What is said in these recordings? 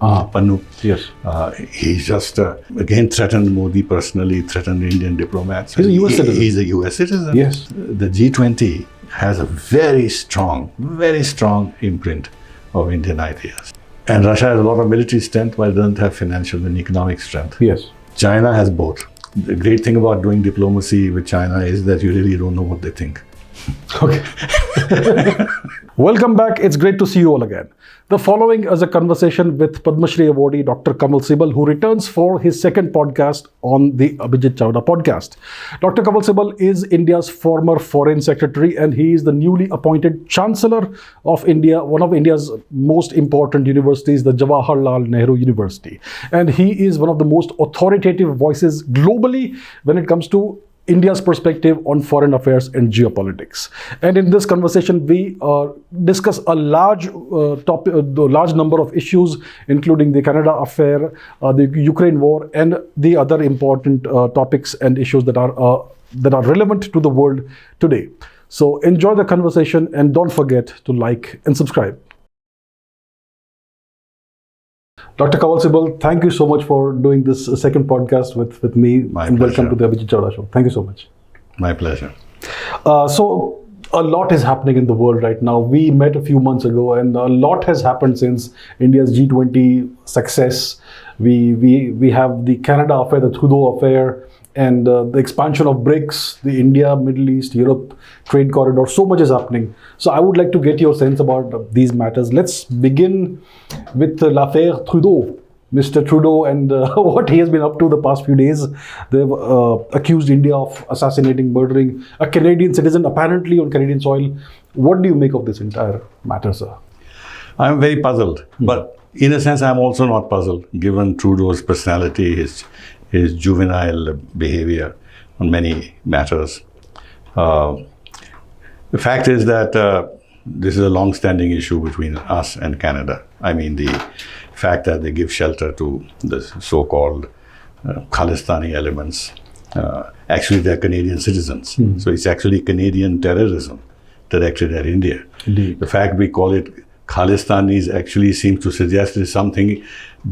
Pannu. Yes. He's just, again, threatened Modi personally, threatened Indian diplomats. He's a US citizen. He's a US citizen. Yes. The G20 has a very strong imprint of Indian ideas. And Russia has a lot of military strength, but it doesn't have financial and economic strength. Yes. China has both. The great thing about doing diplomacy with China is that you really don't know what they think. Okay. Welcome back. It's great to see you all again. The following is a conversation with Padma Shri awardee Dr. Kanwal Sibal, who returns for his second podcast on the Abhijit Chavda podcast. Dr. Kanwal Sibal is India's former Foreign Secretary, and he is the newly appointed Chancellor of India, one of India's most important universities, the Jawaharlal Nehru University. And he is one of the most authoritative voices globally when it comes to India's perspective on foreign affairs and geopolitics. And in this conversation, we discuss a large number of issues, including the Canada affair, the Ukraine war, and the other important topics and issues that are relevant to the world today. So enjoy the conversation and don't forget to like and subscribe. Dr. Kanwal Sibal, thank you so much for doing this second podcast with me. My and pleasure. Welcome to the Abhijit Chavda Show. Thank you so much. My pleasure. So a lot is happening in the world right now. We met a few months ago, and a lot has happened since India's G20 success. We have the Canada affair, the Trudeau affair, and the expansion of BRICS, the India, Middle East, Europe trade corridor. So much is happening. So I would like to get your sense about these matters. Let's begin with l'affaire Trudeau. Mr. Trudeau and what he has been up to the past few days. They've accused India of assassinating, murdering a Canadian citizen, apparently on Canadian soil. What do you make of this entire matter, sir? I'm very puzzled, but in a sense, I'm also not puzzled, given Trudeau's personality, his juvenile behavior on many matters. The fact is that this is a long-standing issue between us and Canada. I mean, the fact that they give shelter to the so-called Khalistani elements. Actually, they're Canadian citizens. So it's actually Canadian terrorism directed at India. Indeed. The fact we call it Khalistanis actually seems to suggest there's something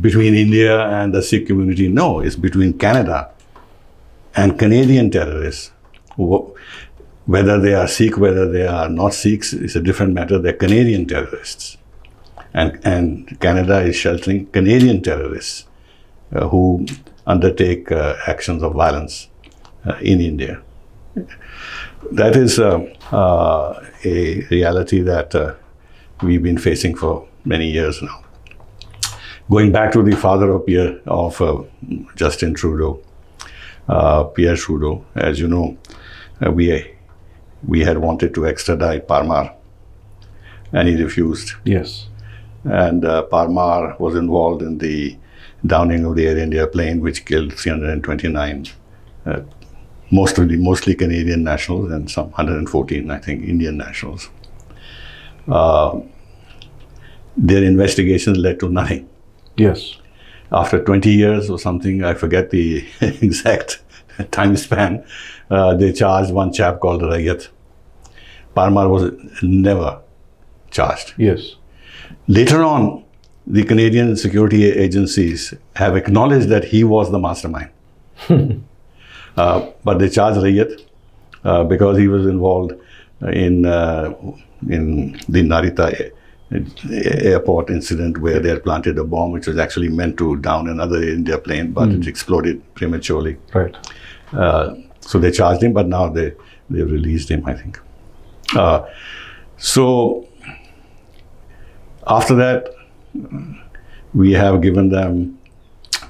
between India and the Sikh community. No, it's between Canada and Canadian terrorists. Whether they are Sikh, whether they are not Sikhs, is a different matter. They're Canadian terrorists. And Canada is sheltering Canadian terrorists who undertake actions of violence in India. That is a reality that we've been facing for many years now. Going back to the father of Justin Trudeau, Pierre Trudeau, as you know, we had wanted to extradite Parmar, and he refused. Yes. And Parmar was involved in the downing of the Air India plane, which killed 329, mostly Canadian nationals, and some 114, I think, Indian nationals. Their investigations led to nothing. Yes. After 20 years or something, I forget the exact time span, they charged one chap called Rayat. Parmar was never charged. Yes. Later on, the Canadian security agencies have acknowledged that he was the mastermind. But they charged Rayat because he was involved in the Narita airport incident where they had planted a bomb which was actually meant to down another India plane, but it exploded prematurely. Right. So they charged him, but now they've released him, I think. So after that, we have given them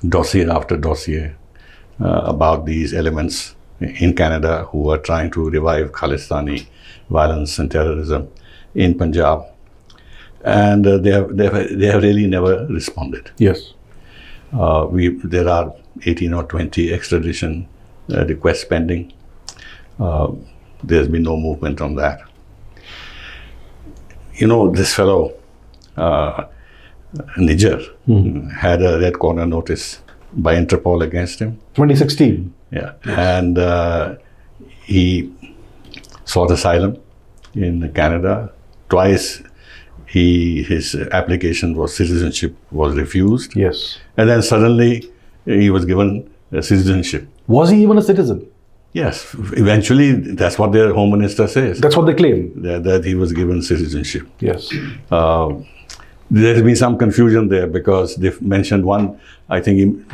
dossier after dossier about these elements in Canada who are trying to revive Khalistani violence and terrorism in Punjab. And they have really never responded. Yes. There are 18 or 20 extradition requests pending. There's been no movement on that. You know, this fellow, Niger, had a red corner notice by Interpol against him. 2016. Yeah. Yes. And he sought asylum in Canada. Twice his application for citizenship was refused. Yes. And then suddenly he was given citizenship. Was he even a citizen? Yes, eventually that's what their home minister says. That's what they claim. That he was given citizenship. Yes. There's been some confusion there because they've mentioned one, I think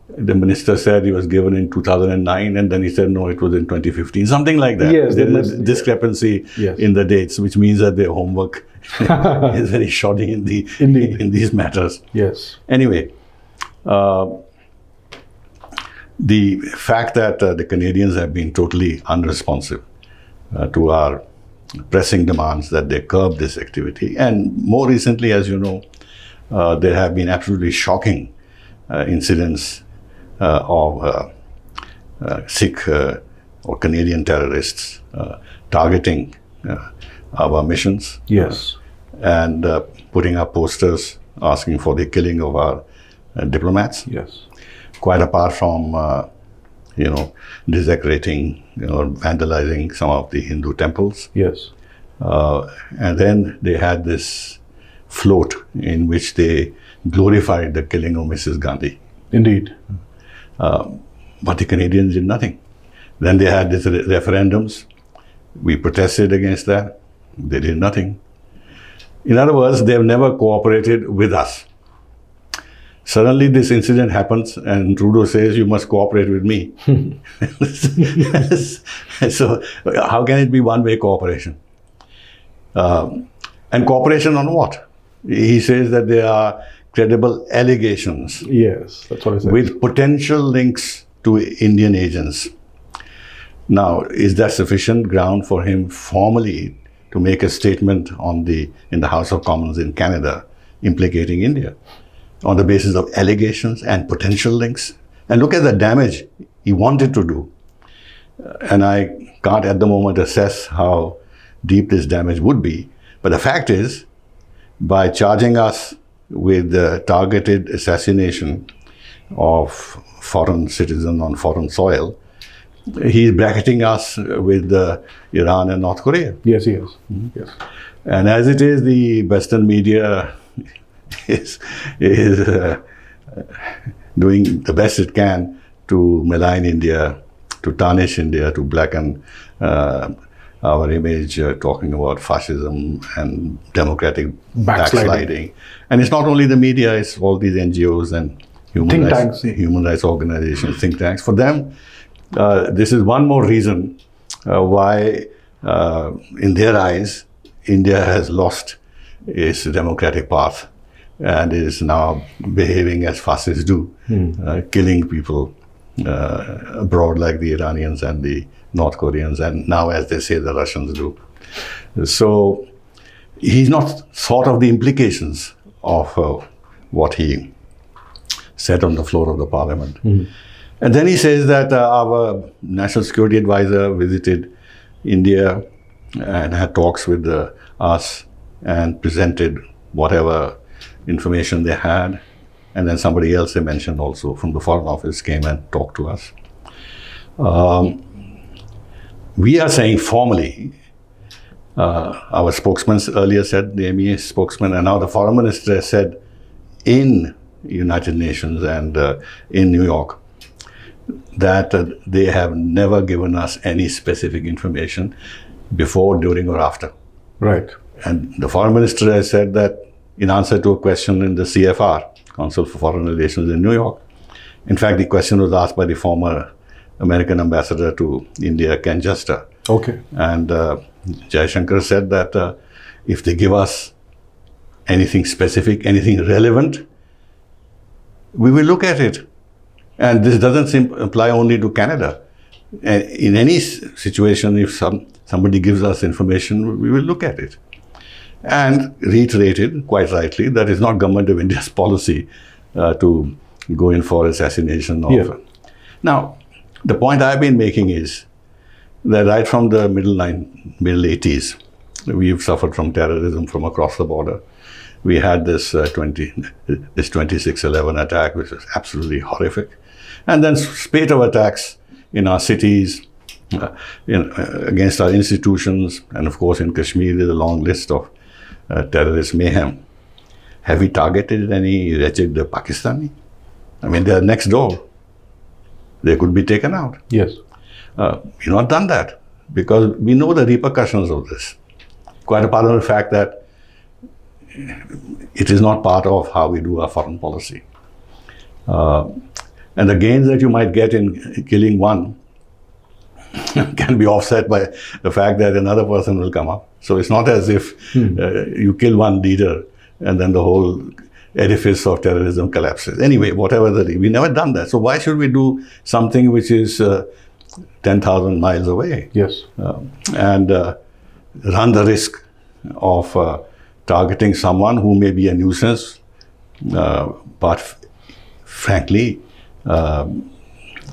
the minister said he was given in 2009 and then he said no, it was in 2015, something like that. Yes, there's a discrepancy in the dates, which means that their homework is very shoddy in these matters. Yes. Anyway, the fact that the Canadians have been totally unresponsive to our pressing demands that they curb this activity, and more recently, as you know, there have been absolutely shocking incidents of Sikh or Canadian terrorists targeting our missions. Yes. And putting up posters asking for the killing of our diplomats. Yes. Quite apart from, desecrating or vandalizing some of the Hindu temples. Yes. And then they had this float in which they glorified the killing of Mrs. Gandhi. Indeed. But the Canadians did nothing. Then they had these referendums. We protested against that. They did nothing. In other words, they have never cooperated with us. Suddenly this incident happens and Trudeau says, you must cooperate with me. So how can it be one-way cooperation? And cooperation on what? He says that there are credible allegations. Yes, that's what I said. With potential links to Indian agents. Now, is that sufficient ground for him formally to make a statement in the House of Commons in Canada implicating India on the basis of allegations and potential links? And look at the damage he wanted to do. And I can't at the moment assess how deep this damage would be. But the fact is, by charging us with the targeted assassination of foreign citizens on foreign soil, he's bracketing us with Iran and North Korea. Yes, he is. Mm-hmm. Yes. And as it is, the Western media is doing the best it can to malign India, to tarnish India, to blacken our image, talking about fascism and democratic backsliding. And it's not only the media, it's all these NGOs and human rights organizations, think tanks. For them, this is one more reason why, in their eyes, India has lost its democratic path and is now behaving as fascists do, killing people abroad like the Iranians and the North Koreans, and now, as they say, the Russians do. So he's not thought of the implications of what he said on the floor of the parliament. And then he says that our national security advisor visited India and had talks with us and presented whatever information they had. And then somebody else they mentioned also from the Foreign Office came and talked to us. We are saying formally, our spokesman earlier said, the I.M.E.C spokesman, and now the Foreign Minister said in United Nations and in New York, that they have never given us any specific information before, during, or after. Right. And the Foreign Minister has said that in answer to a question in the CFR, Council for Foreign Relations in New York. In fact, the question was asked by the former American ambassador to India, Ken Juster. Okay. And Jaishankar said that if they give us anything specific, anything relevant, we will look at it. And this doesn't apply only to Canada. In any situation, if somebody gives us information, we will look at it. And reiterated, quite rightly, that it's not Government of India's policy to go in for assassination of... Yeah. Now, the point I've been making is that right from the middle 80s, we've suffered from terrorism from across the border. We had this 26/11 attack, which was absolutely horrific. And then spate of attacks in our cities, against our institutions, and of course in Kashmir there's a long list of terrorist mayhem, have we targeted any wretched Pakistani? I mean, they are next door. They could be taken out. Yes. We've not done that because we know the repercussions of this. Quite apart from the fact that it is not part of how we do our foreign policy. And the gains that you might get in killing one can be offset by the fact that another person will come up. So it's not as if you kill one leader and then the whole edifice of terrorism collapses. Anyway, whatever we never done that. So why should we do something which is 10,000 miles away? Yes. And run the risk of targeting someone who may be a nuisance, but frankly,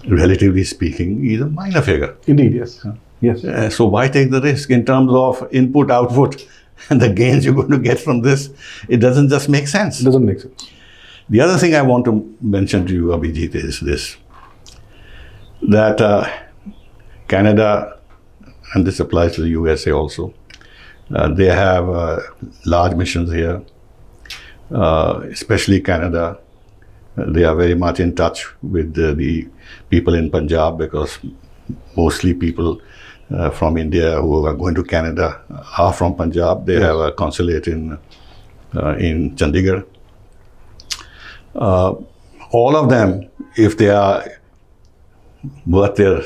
relatively speaking, is a minor figure. Indeed, yes. Yes. So why take the risk in terms of input, output, and the gains you're going to get from this? It doesn't just make sense. It doesn't make sense. The other thing I want to mention to you, Abhijit, is this, that Canada, and this applies to the USA also, they have large missions here, especially Canada. They are very much in touch with the people in Punjab because mostly people from India who are going to Canada are from Punjab. They have a consulate in Chandigarh. All of them, if they are worth their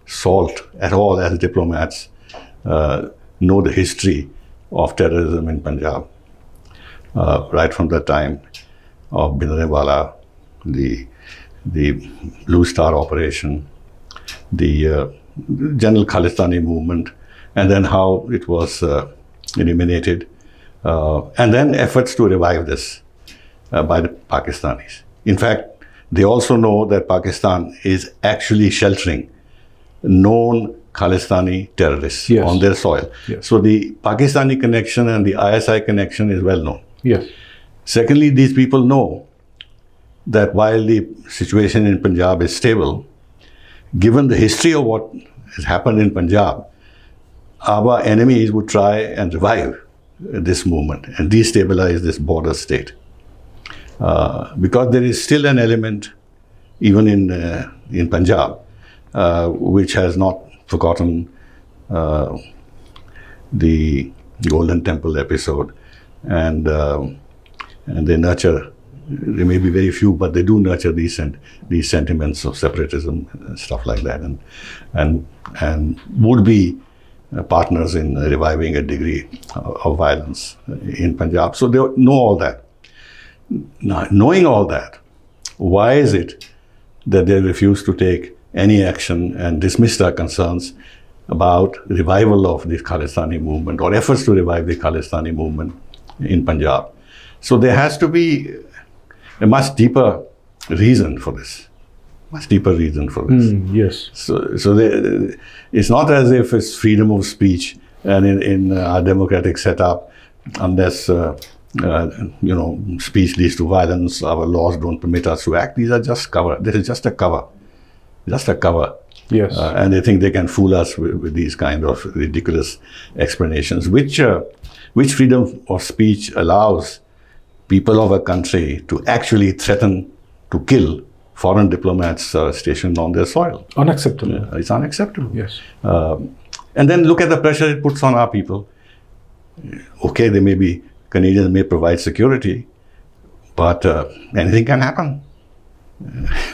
salt at all as diplomats, know the history of terrorism in Punjab, right from the time of Bindranewala, the Blue Star operation, the general Khalistani movement, and then how it was eliminated, and then efforts to revive this by the Pakistanis. In fact, they also know that Pakistan is actually sheltering known Khalistani terrorists on their soil. Yes. So the Pakistani connection and the ISI connection is well known. Yes. Secondly, these people know that while the situation in Punjab is stable, given the history of what has happened in Punjab, our enemies would try and revive this movement and destabilize this border state. Because there is still an element, even in Punjab, which has not forgotten the Golden Temple episode, and they nurture. There may be very few, but they do nurture these sentiments of separatism and stuff like that, and would be partners in reviving a degree of violence in Punjab. So they know all that. Now, knowing all that, why is it that they refuse to take any action and dismiss our concerns about revival of the Khalistani movement or efforts to revive the Khalistani movement in Punjab? So there has to be a much deeper reason for this. Much deeper reason for this. Yes. So it's not as if it's freedom of speech, and in our democratic setup, unless speech leads to violence, our laws don't permit us to act. These are just cover. This is just a cover. Just a cover. Yes. And they think they can fool us with these kind of ridiculous explanations, which freedom of speech allows people of a country to actually threaten to kill foreign diplomats stationed on their soil. Unacceptable. It's unacceptable. Yes. And then look at the pressure it puts on our people. Okay, Canadians may provide security, but anything can happen.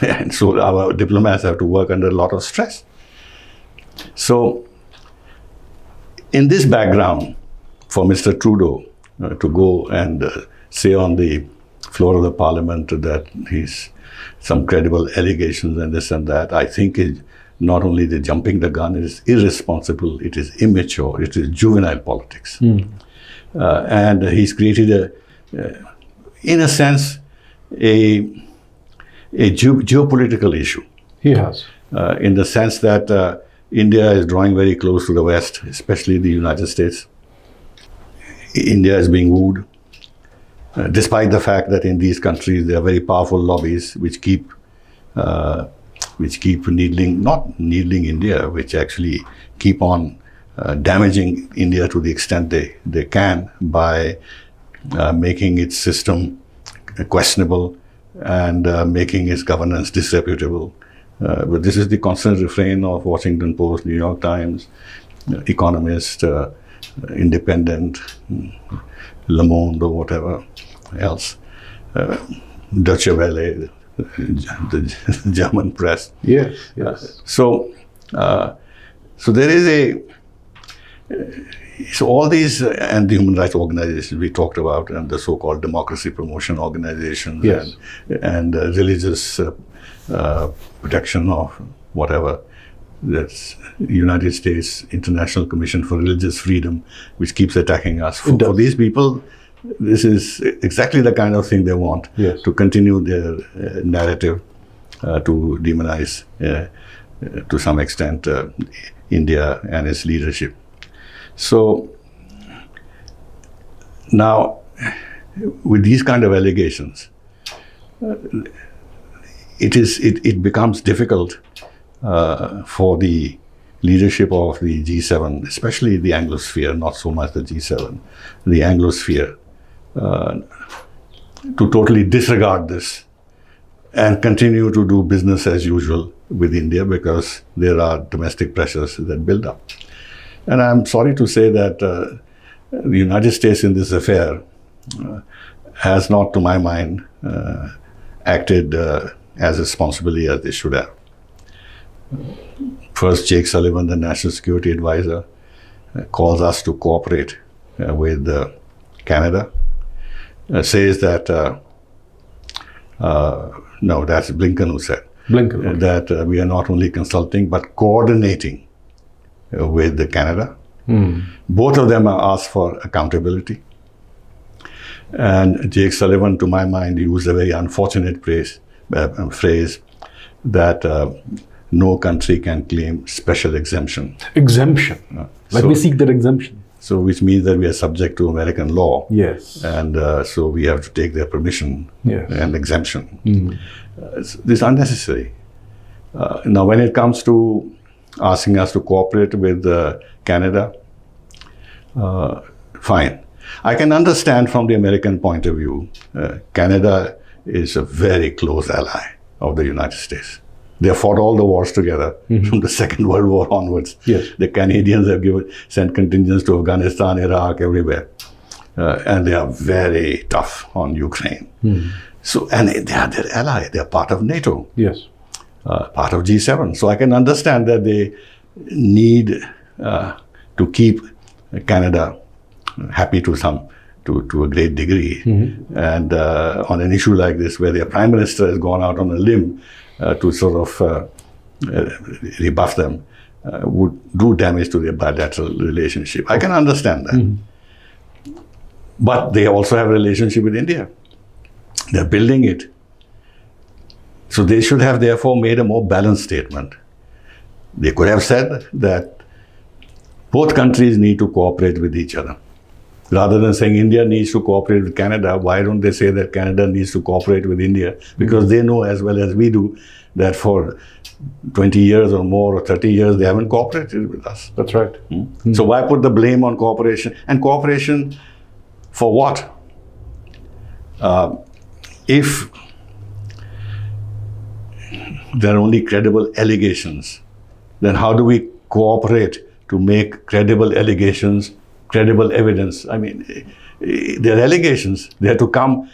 And so our diplomats have to work under a lot of stress. So in this background, for Mr. Trudeau to go and say on the floor of the parliament that he's some credible allegations and this and that, I think is not only the jumping the gun, it is irresponsible, it is immature, it is juvenile politics. And he's created in a sense, a geopolitical issue. He has. In the sense that India is drawing very close to the West, especially the United States. India is being wooed, despite the fact that in these countries there are very powerful lobbies which keep not needling India, which actually keep on damaging India to the extent they can by making its system questionable and making its governance disreputable. But this is the constant refrain of Washington Post, New York Times, Economist, Independent, Le Monde, or whatever else, Deutsche Welle, the German press. Yes, yes. So there is so all these and the human rights organizations we talked about, and the so-called democracy promotion organizations, Yes. and religious protection of whatever. That's United States International Commission for Religious Freedom, which keeps attacking us. For these people, this is exactly the kind of thing they want, Yes. to continue their narrative, to demonize, to some extent, India and its leadership. So now, with these kind of allegations, it becomes difficult for the leadership of the G7, especially the Anglosphere, not so much the G7, the Anglosphere, to totally disregard this and continue to do business as usual with India, because there are domestic pressures that build up. And I'm sorry to say that the United States in this affair has not, to my mind, acted as responsibly as they should have. First, Jake Sullivan, the National Security Advisor, calls us to cooperate with Canada, says that, no, that's Blinken who said, Blinken, that we are not only consulting but coordinating with Canada. Both of them are asked for accountability. And Jake Sullivan, to my mind, used a very unfortunate phrase that no country can claim special exemption. Exemption. Like we seek that exemption. So, which means that we are subject to American law. Yes. And so we have to take their permission Yes. and exemption. This is unnecessary. Now, when it comes to asking us to cooperate with Canada, fine. I can understand from the American point of view, Canada is a very close ally of the United States. They have fought all the wars together from the Second World War onwards. Yes. The Canadians have sent contingents to Afghanistan, Iraq, everywhere. And they are very tough on Ukraine. So, and they are their ally. They are part of NATO. Yes. Part of G7. So I can understand that they need to keep Canada happy to a great degree. And on an issue like this, where their prime minister has gone out on a limb to sort of rebuff them, would do damage to their bilateral relationship. I can understand that. But they also have a relationship with India. They're building it. So they should have therefore made a more balanced statement. They could have said that both countries need to cooperate with each other. Rather than saying India needs to cooperate with Canada, why don't they say that Canada needs to cooperate with India? Because they know as well as we do that for 20 years or more or 30 years, they haven't cooperated with us. That's right. So why put the blame on cooperation? And cooperation for what? If there are only credible allegations, then how do we cooperate to make credible allegations, credible evidence? I mean, they're allegations. They have to come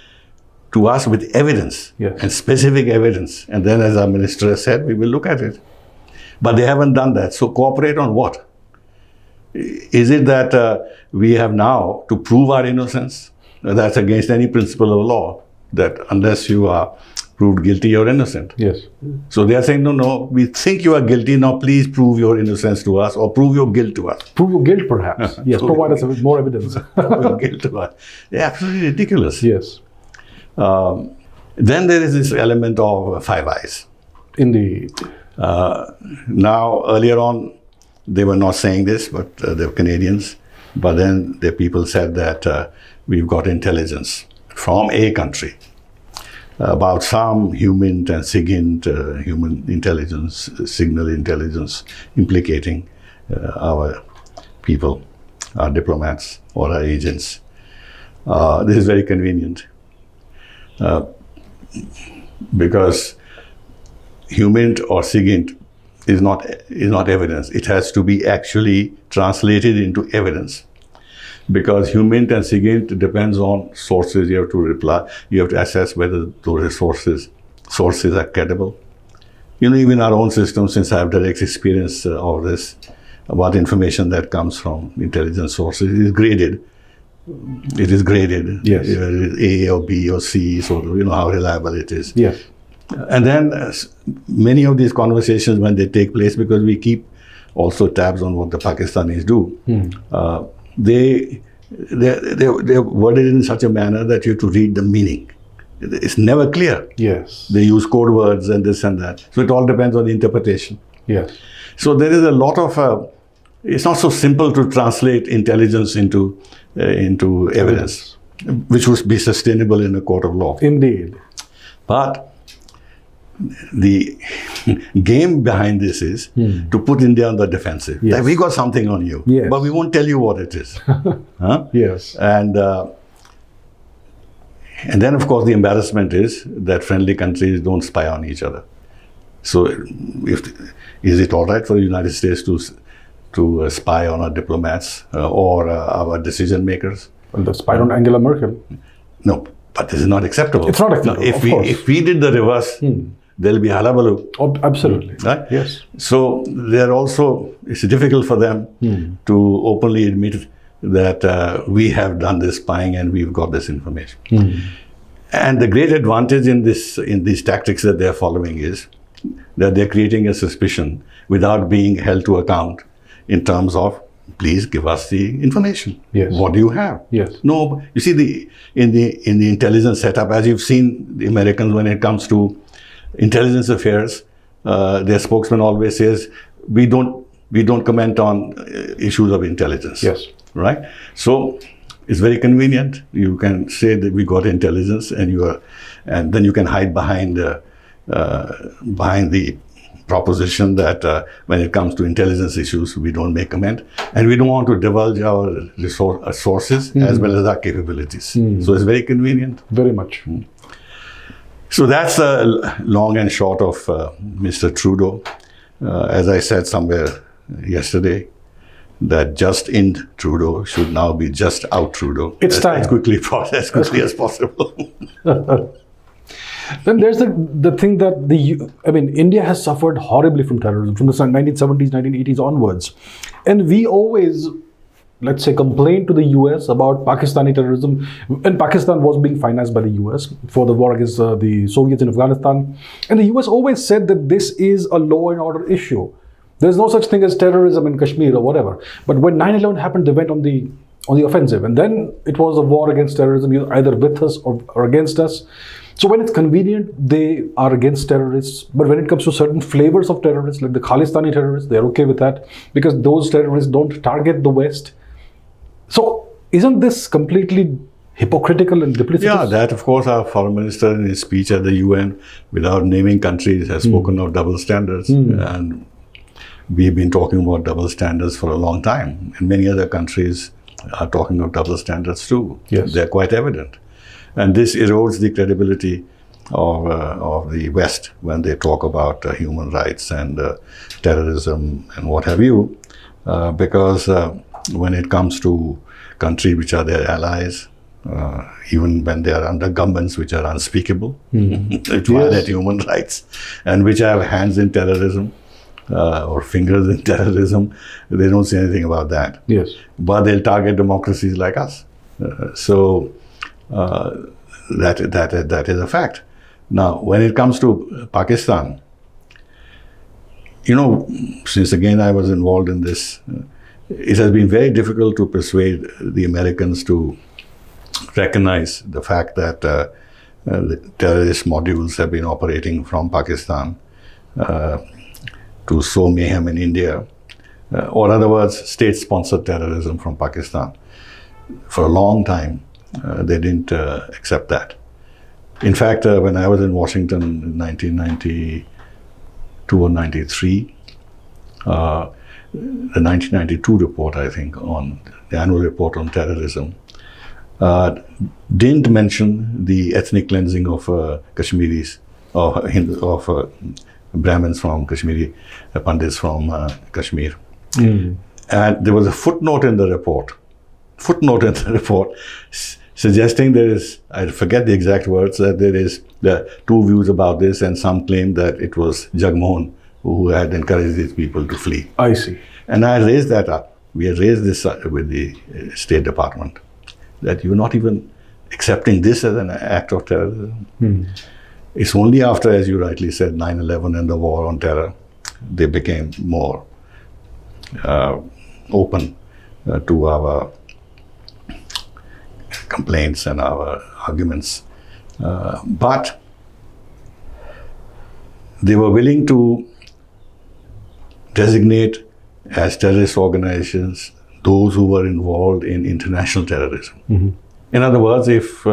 to us with evidence, Yes. and specific evidence. And then, as our minister has said, we will look at it. But they haven't done that. So cooperate on what? Is it that we have now to prove our innocence? That's against any principle of law, that unless you are proved guilty, you're innocent. Yes. So they are saying, no, we think you are guilty, now please prove your innocence to us, or prove your guilt to us. Prove your guilt, perhaps. Yes, provide us with more evidence. Prove your guilt to us. They're absolutely ridiculous. Yes. Then there is this element of Five Eyes. Indeed. Now, earlier on, they were not saying this, but they're Canadians. But then the people said that we've got intelligence from a country about some HUMINT and SIGINT, human intelligence, signal intelligence, implicating our people, our diplomats or our agents. This is very convenient because HUMINT or SIGINT is not evidence. It has to be actually translated into evidence, because HUMINT and SIGINT depends on sources. You have to reply. You have to assess whether those sources are credible. Even our own system, since I have direct experience of this, about information that comes from intelligence sources, is graded. It is graded. Yes. A or B or C, so how reliable it is. Yes. And then many of these conversations, when they take place, because we keep also tabs on what the Pakistanis do, they're worded in such a manner that you have to read the meaning. It's never clear. Yes. They use code words and this and that. So it all depends on the interpretation. Yes. So there is a lot of, it's not so simple to translate intelligence into evidence, which would be sustainable in a court of law. Indeed. But the game behind this is to put India on the defensive. Yes. Like, we got something on you, yes, but we won't tell you what it is. Huh? Yes. And then, of course, the embarrassment is that friendly countries don't spy on each other. So, is it all right for the United States to spy on our diplomats or our decision makers? Well, they spied on Angela Merkel. No, but this is not acceptable. It's not acceptable. Now, if we did the reverse, there'll be hullabaloo. Oh, absolutely. Right? Yes. So it's difficult for them to openly admit that we have done this spying and we've got this information. And the great advantage in these tactics that they're following is that they're creating a suspicion without being held to account in terms of, please give us the information. Yes. What do you have? Yes. No, you see, in the intelligence setup, as you've seen the Americans, when it comes to intelligence affairs, their spokesman always says, we don't comment on issues of intelligence. Yes. Right? So it's very convenient. You can say that we got intelligence, and then you can hide behind the proposition that when it comes to intelligence issues, we don't make comment, and we don't want to divulge our sources as well as our capabilities. So it's very convenient. Very much. So that's long and short of Mr. Trudeau. As I said somewhere yesterday, that just in Trudeau should now be just out Trudeau. It's time. As quickly as possible. Then there's the thing that India has suffered horribly from terrorism from the 1970s, 1980s onwards. And we always, let's say, complained to the US about Pakistani terrorism. And Pakistan was being financed by the US for the war against the Soviets in Afghanistan. And the US always said that this is a law and order issue. There's no such thing as terrorism in Kashmir or whatever. But when 9/11 happened, they went on the offensive. And then it was a war against terrorism, either with us or against us. So when it's convenient, they are against terrorists. But when it comes to certain flavors of terrorists, like the Khalistani terrorists, they're okay with that because those terrorists don't target the West. So isn't this completely hypocritical and duplicitous? Yeah, that of course our foreign minister in his speech at the UN, without naming countries, has spoken of double standards. And we've been talking about double standards for a long time. And many other countries are talking of double standards too. Yes. They're quite evident. And this erodes the credibility of the West when they talk about human rights and terrorism and what have you, because when it comes to countries which are their allies, even when they are under governments which are unspeakable, which violate human rights, and which have hands in terrorism or fingers in terrorism, they don't say anything about that. Yes. But they'll target democracies like us. That is a fact. Now, when it comes to Pakistan, since again I was involved in this, it has been very difficult to persuade the Americans to recognize the fact that the terrorist modules have been operating from Pakistan to sow mayhem in India, or in other words, state-sponsored terrorism from Pakistan. For a long time, they didn't accept that. In fact, when I was in Washington in 1992 or 93, the 1992 report, I think, on the annual report on terrorism, didn't mention the ethnic cleansing of Kashmiris, of Brahmins from Kashmiri, Pandits from Kashmir. And there was a footnote in the report, suggesting there is, I forget the exact words, that there are two views about this, and some claim that it was Jagmohan who had encouraged these people to flee. I see. And I raised that up. We had raised this with the State Department, that you're not even accepting this as an act of terrorism. It's only after, as you rightly said, 9/11 and the war on terror, they became more open to our complaints and our arguments. But they were willing to designate as terrorist organizations those who were involved in international terrorism. In other words, if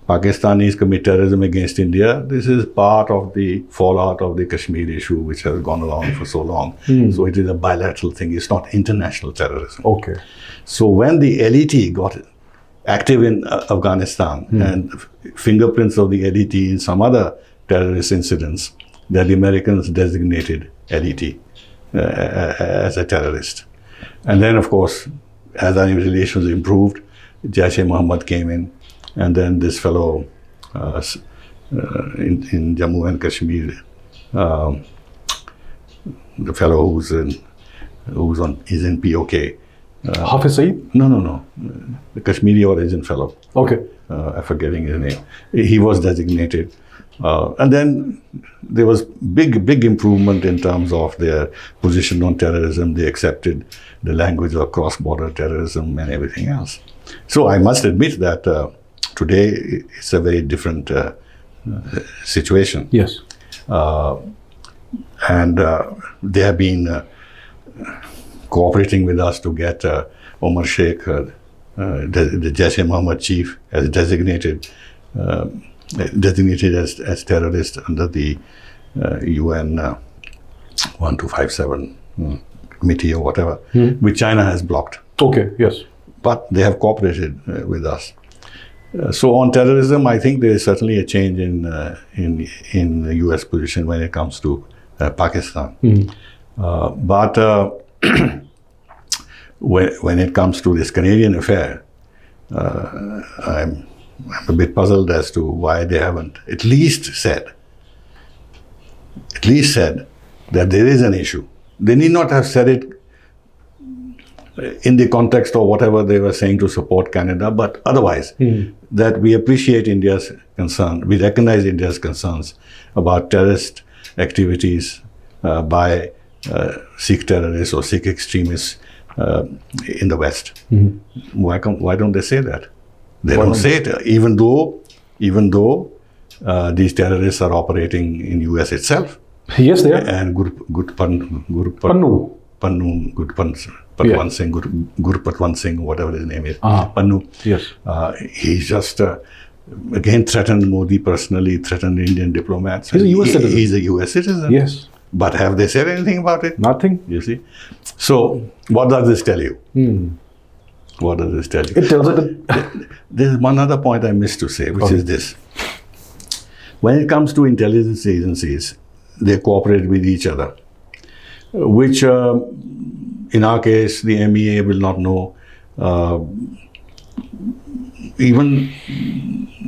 Pakistanis commit terrorism against India, this is part of the fallout of the Kashmir issue, which has gone along for so long. So it is a bilateral thing. It's not international terrorism. Okay. So when the LET got active in Afghanistan and fingerprints of the LET in some other terrorist incidents, that the Americans designated LET as a terrorist. And then, of course, as our relations improved, Jaish-e-Mohammed came in, and then this fellow in Jammu and Kashmir, the fellow is in POK. Hafiz Saeed? No. The Kashmiri origin fellow. Okay. I'm forgetting his name. He was designated. And then there was big improvement in terms of their position on terrorism. They accepted the language of cross-border terrorism and everything else. So I must admit that today it's a very different situation. Yes. And they have been cooperating with us to get Omar Sheikh, the Jaish-e-Mohammed chief, as designated as terrorist under the UN 1257 committee or whatever, which China has blocked. Okay, yes. But they have cooperated with us. So on terrorism, I think there is certainly a change in the US position when it comes to Pakistan. But when it comes to this Canadian affair, I'm a bit puzzled as to why they haven't at least said that there is an issue. They need not have said it in the context of whatever they were saying to support Canada, but otherwise, that we appreciate India's concern, we recognize India's concerns about terrorist activities by Sikh terrorists or Sikh extremists in the West. Why don't they say that? They don't say it, even though these terrorists are operating in US itself. Yes, they are. And Gurpatwant Singh, whatever his name is, Pannu. Yes. He's just again threatened Modi personally, threatened Indian diplomats. He's a US citizen. He's a US citizen. Yes. But have they said anything about it? Nothing. You see? So, what does this tell you? What does this tell you? It tells it. There's one other point I missed to say, which is this. When it comes to intelligence agencies, they cooperate with each other, which in our case, the MEA will not know. Even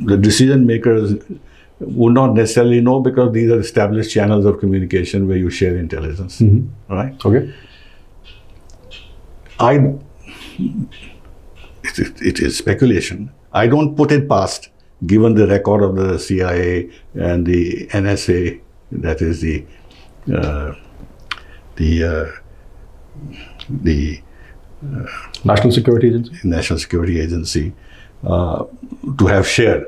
the decision makers would not necessarily know, because these are established channels of communication where you share intelligence, right? Okay. It is speculation. I don't put it past, given the record of the CIA and the NSA, that is the National Security Agency, to have shared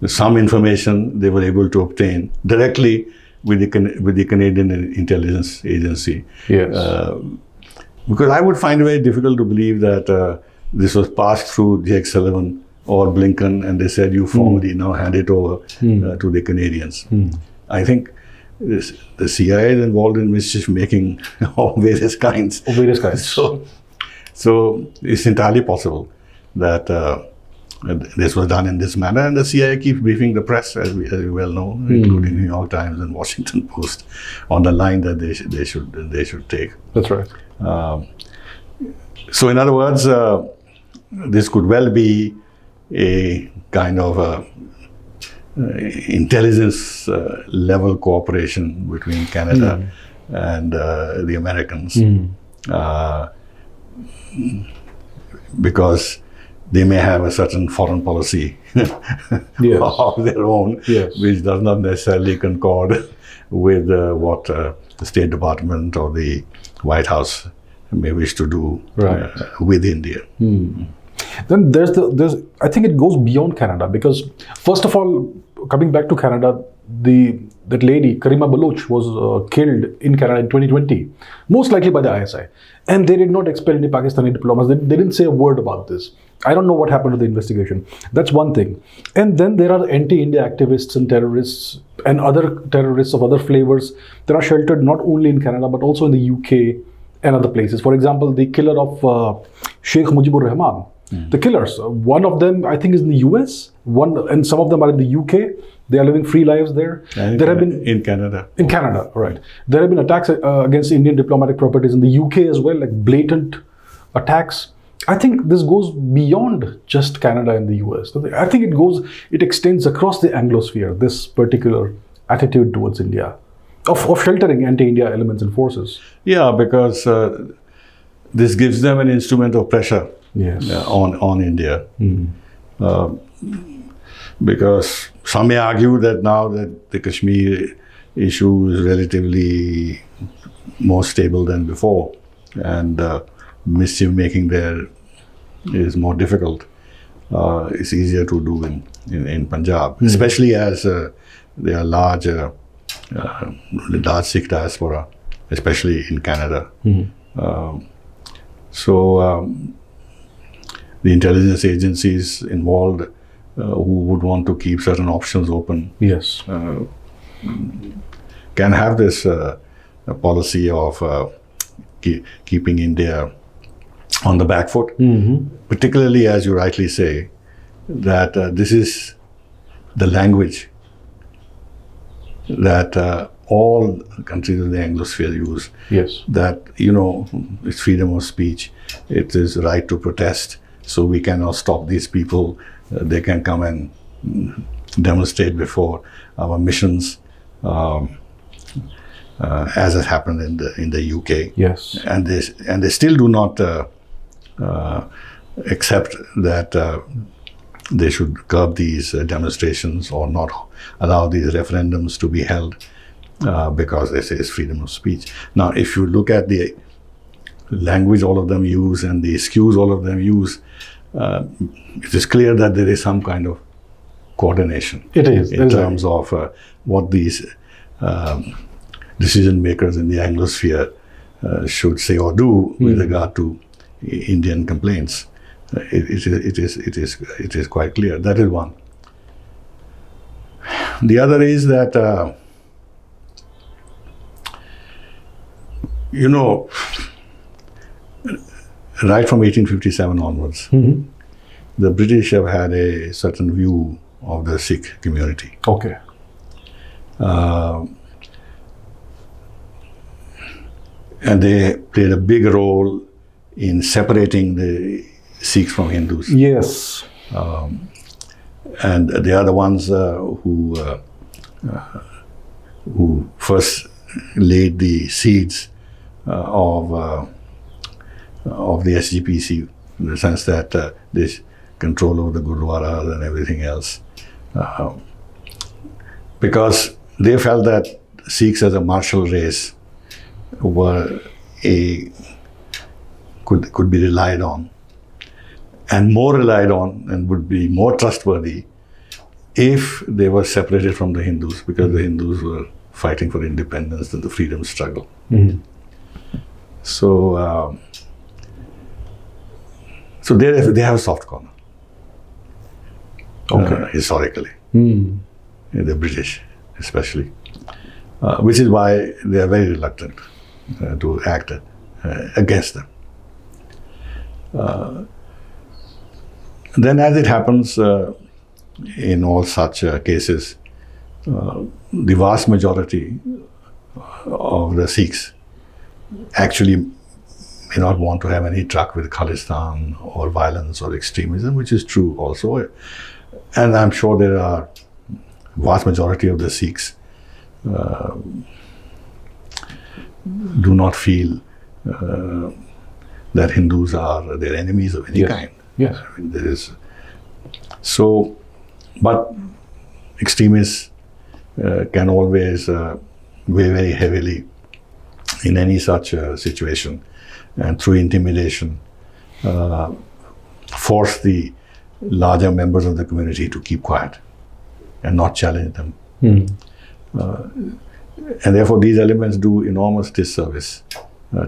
some information they were able to obtain directly with the Canadian Intelligence Agency. Yes. Because I would find it very difficult to believe that this was passed through Jake Sullivan or Blinken, and they said, you formally now hand it over to the Canadians. I think the CIA is involved in mischief making of various kinds. So it's entirely possible that this was done in this manner, and the CIA keeps briefing the press, as we well know, including New York Times and Washington Post, on the line that they should take. That's right. So in other words, this could well be a kind of intelligence level cooperation between Canada and the Americans, because they may have a certain foreign policy of their own, which does not necessarily concord with what the State Department or the White House may wish to do with India. Then there's I think it goes beyond Canada, because first of all, coming back to Canada, that lady Karima Baloch was killed in Canada in 2020, most likely by the ISI, and they did not expel any Pakistani diplomats. They didn't say a word about this. I don't know what happened to the investigation. That's one thing. And then there are anti-India activists and terrorists and other terrorists of other flavors that are sheltered not only in Canada but also in the UK and other places. For example, the killer of Sheikh Mujibur Rahman. The killers, one of them I think is in the US, and some of them are in the UK. They are living free lives there. There have been in Canada. In Canada, right. There have been attacks against Indian diplomatic properties in the UK as well, like blatant attacks. I think this goes beyond just Canada and the US. I think it extends across the Anglosphere, this particular attitude towards India, of sheltering anti-India elements and forces. Yeah, because this gives them an instrument of pressure on India. Because some may argue that now that the Kashmir issue is relatively more stable than before, and mischief making there is more difficult. It's easier to do in Punjab, especially as there are large Sikh diaspora, especially in Canada. So the intelligence agencies involved who would want to keep certain options open can have this policy of keeping India on the back foot, particularly as you rightly say, that this is the language that all countries in the Anglosphere use. That, it's freedom of speech, it is right to protest, so we cannot stop these people. They can come and demonstrate before our missions, as has happened in the UK. And they still do not accept that they should curb these demonstrations or not allow these referendums to be held because they say it's freedom of speech. Now, if you look at the language all of them use and the excuse all of them use, it is clear that there is some kind of coordination. In terms of what these decision makers in the Anglosphere should say or do with regard to Indian complaints. It is quite clear. That is one. The other is that right from 1857 onwards, the British have had a certain view of the Sikh community. And they played a big role in separating the Sikhs from Hindus. And they are the ones who first laid the seeds of the SGPC, in the sense that this control over the Gurdwaras and everything else, because they felt that Sikhs as a martial race were could be relied on, and more relied on, and would be more trustworthy if they were separated from the Hindus, because the Hindus were fighting for independence and the freedom struggle. So they have a soft corner, historically, the British especially. which is why they are very reluctant to act against them. Then, as it happens in all such cases, the vast majority of the Sikhs actually may not want to have any truck with Khalistan or violence or extremism, which is true also. And I'm sure there are vast majority of the Sikhs do not feel that Hindus are their enemies of any kind. Yes. I mean, there is so, but extremists can always weigh very heavily in any such situation, and through intimidation force the larger members of the community to keep quiet and not challenge them. And therefore these elements do enormous disservice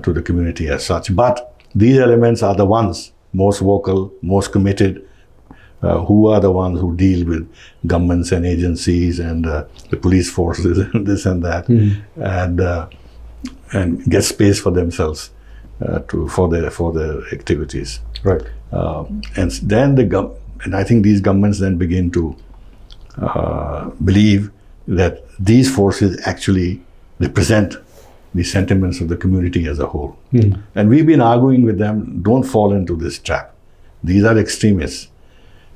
to the community as such. But these elements are the ones most vocal, most committed, who are the ones who deal with governments and agencies and the police forces and this and that, and get space for themselves for their activities. Right. And then and I think these governments then begin to believe that these forces actually represent the sentiments of the community as a whole. And we've been arguing with them, don't fall into this trap. These are extremists.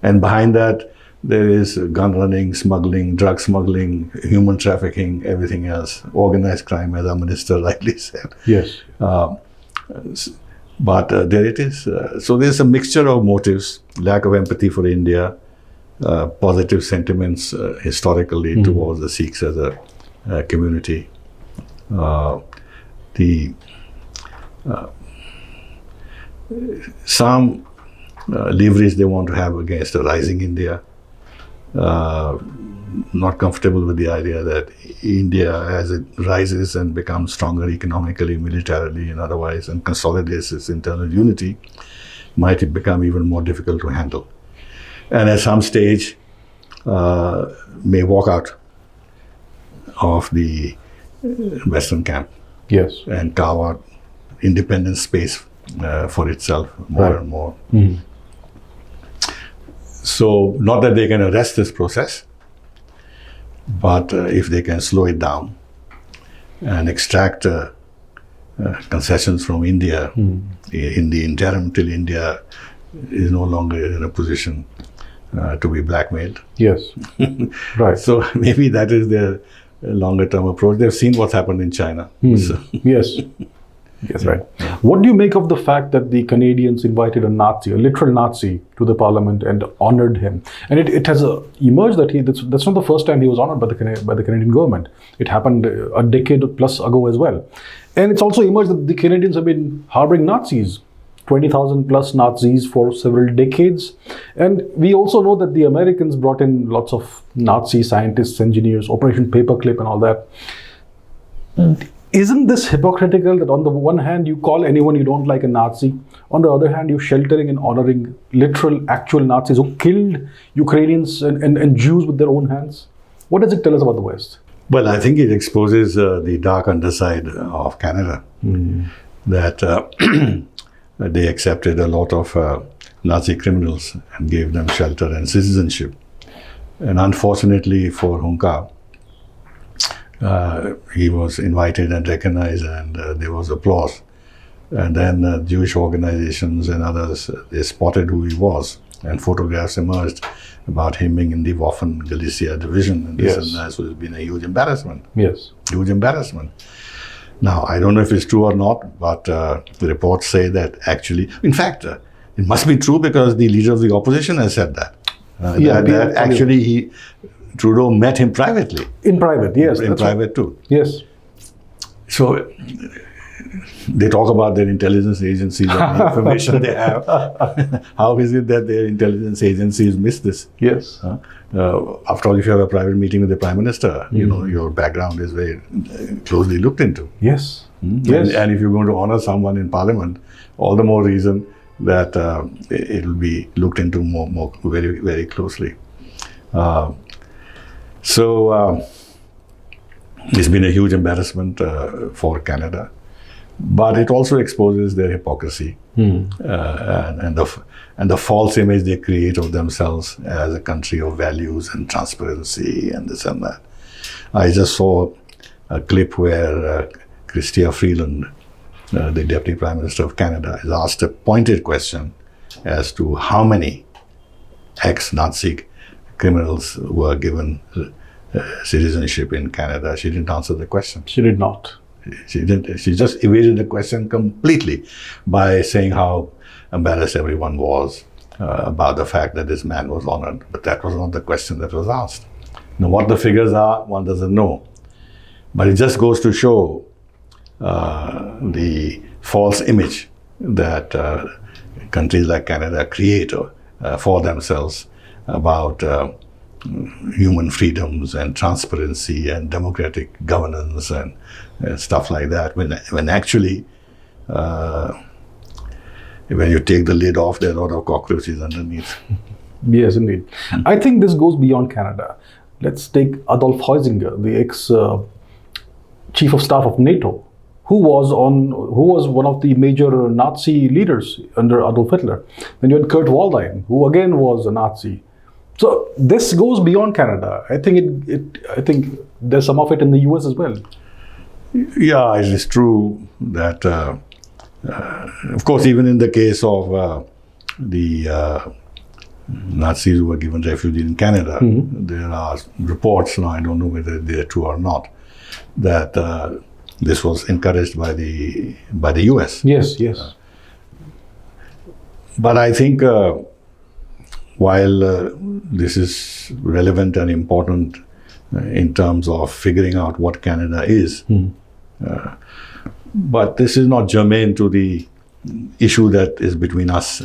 And behind that, there is gun running, smuggling, drug smuggling, human trafficking, everything else, organized crime, as our minister rightly said. Yes. But there it is. So there's a mixture of motives, lack of empathy for India, positive sentiments historically towards the Sikhs as a community. Some leverage they want to have against a rising India, not comfortable with the idea that India, as it rises and becomes stronger economically, militarily and otherwise, and consolidates its internal unity, might become even more difficult to handle. And at some stage may walk out of the Western camp. Yes. And carve out independent space for itself more and more. So, not that they can arrest this process, but if they can slow it down and extract concessions from India in the interim till India is no longer in a position to be blackmailed. Yes. Right. So maybe that is their longer term approach. They've seen what's happened in China. So. Yes. Yes, right. What do you make of the fact that the Canadians invited a Nazi, a literal Nazi, to the parliament and honored him? And it has emerged that that's not the first time he was honored by the Canadian government. It happened a decade plus ago as well. And it's also emerged that the Canadians have been harboring Nazis, 20,000 plus Nazis for several decades. And we also know that the Americans brought in lots of Nazi scientists, engineers, Operation Paperclip and all that. Isn't this hypocritical that on the one hand you call anyone you don't like a Nazi, on the other hand you're sheltering and honoring literal, actual Nazis who killed Ukrainians and Jews with their own hands? What does it tell us about the West? Well, I think it exposes the dark underside of Canada, that they accepted a lot of Nazi criminals and gave them shelter and citizenship. And unfortunately for Hunka, he was invited and recognized, and there was applause. And then Jewish organizations and others, they spotted who he was, and photographs emerged about him being in the Waffen Galicia division, and this and that. So it's been a huge embarrassment. Yes. Huge embarrassment. Now, I don't know if it's true or not, but the reports say that actually, in fact, it must be true because the leader of the opposition has said that. That actually Trudeau met him privately. In private, yes. In private too. Yes. So they talk about their intelligence agencies and the information they have. How is it that their intelligence agencies miss this? Yes. After all, if you have a private meeting with the Prime Minister, you know, your background is very closely looked into. Yes. Yes. And if you're going to honor someone in Parliament, all the more reason that it will be looked into more very, very closely. So It's been a huge embarrassment for Canada, but it also exposes their hypocrisy and the false image they create of themselves as a country of values and transparency and this and that. I just saw a clip where Chrystia Freeland, the Deputy Prime Minister of Canada, is asked a pointed question as to how many ex-Nazi criminals were given citizenship in Canada. She didn't answer the question. She did not. She didn't. She just evaded the question completely by saying how embarrassed everyone was about the fact that this man was honored. But that was not the question that was asked. Now, what the figures are, one doesn't know. But it just goes to show the false image that countries like Canada create for themselves about human freedoms and transparency and democratic governance and stuff like that. When actually, when you take the lid off, there are a lot of cockroaches underneath. Yes, indeed. I think this goes beyond Canada. Let's take Adolf Heusinger, the ex-chief of staff of NATO, who was one of the major Nazi leaders under Adolf Hitler. Then you had Kurt Waldheim, who again was a Nazi. So this goes beyond Canada. I think there's some of it in the US as well. Yeah, it is true that, of course, even in the case of the Nazis who were given refuge in Canada, there are reports, now I don't know whether they're true or not, that this was encouraged by the US. Yes, yes. But I think while this is relevant and important in terms of figuring out what Canada is, but this is not germane to the issue that is between us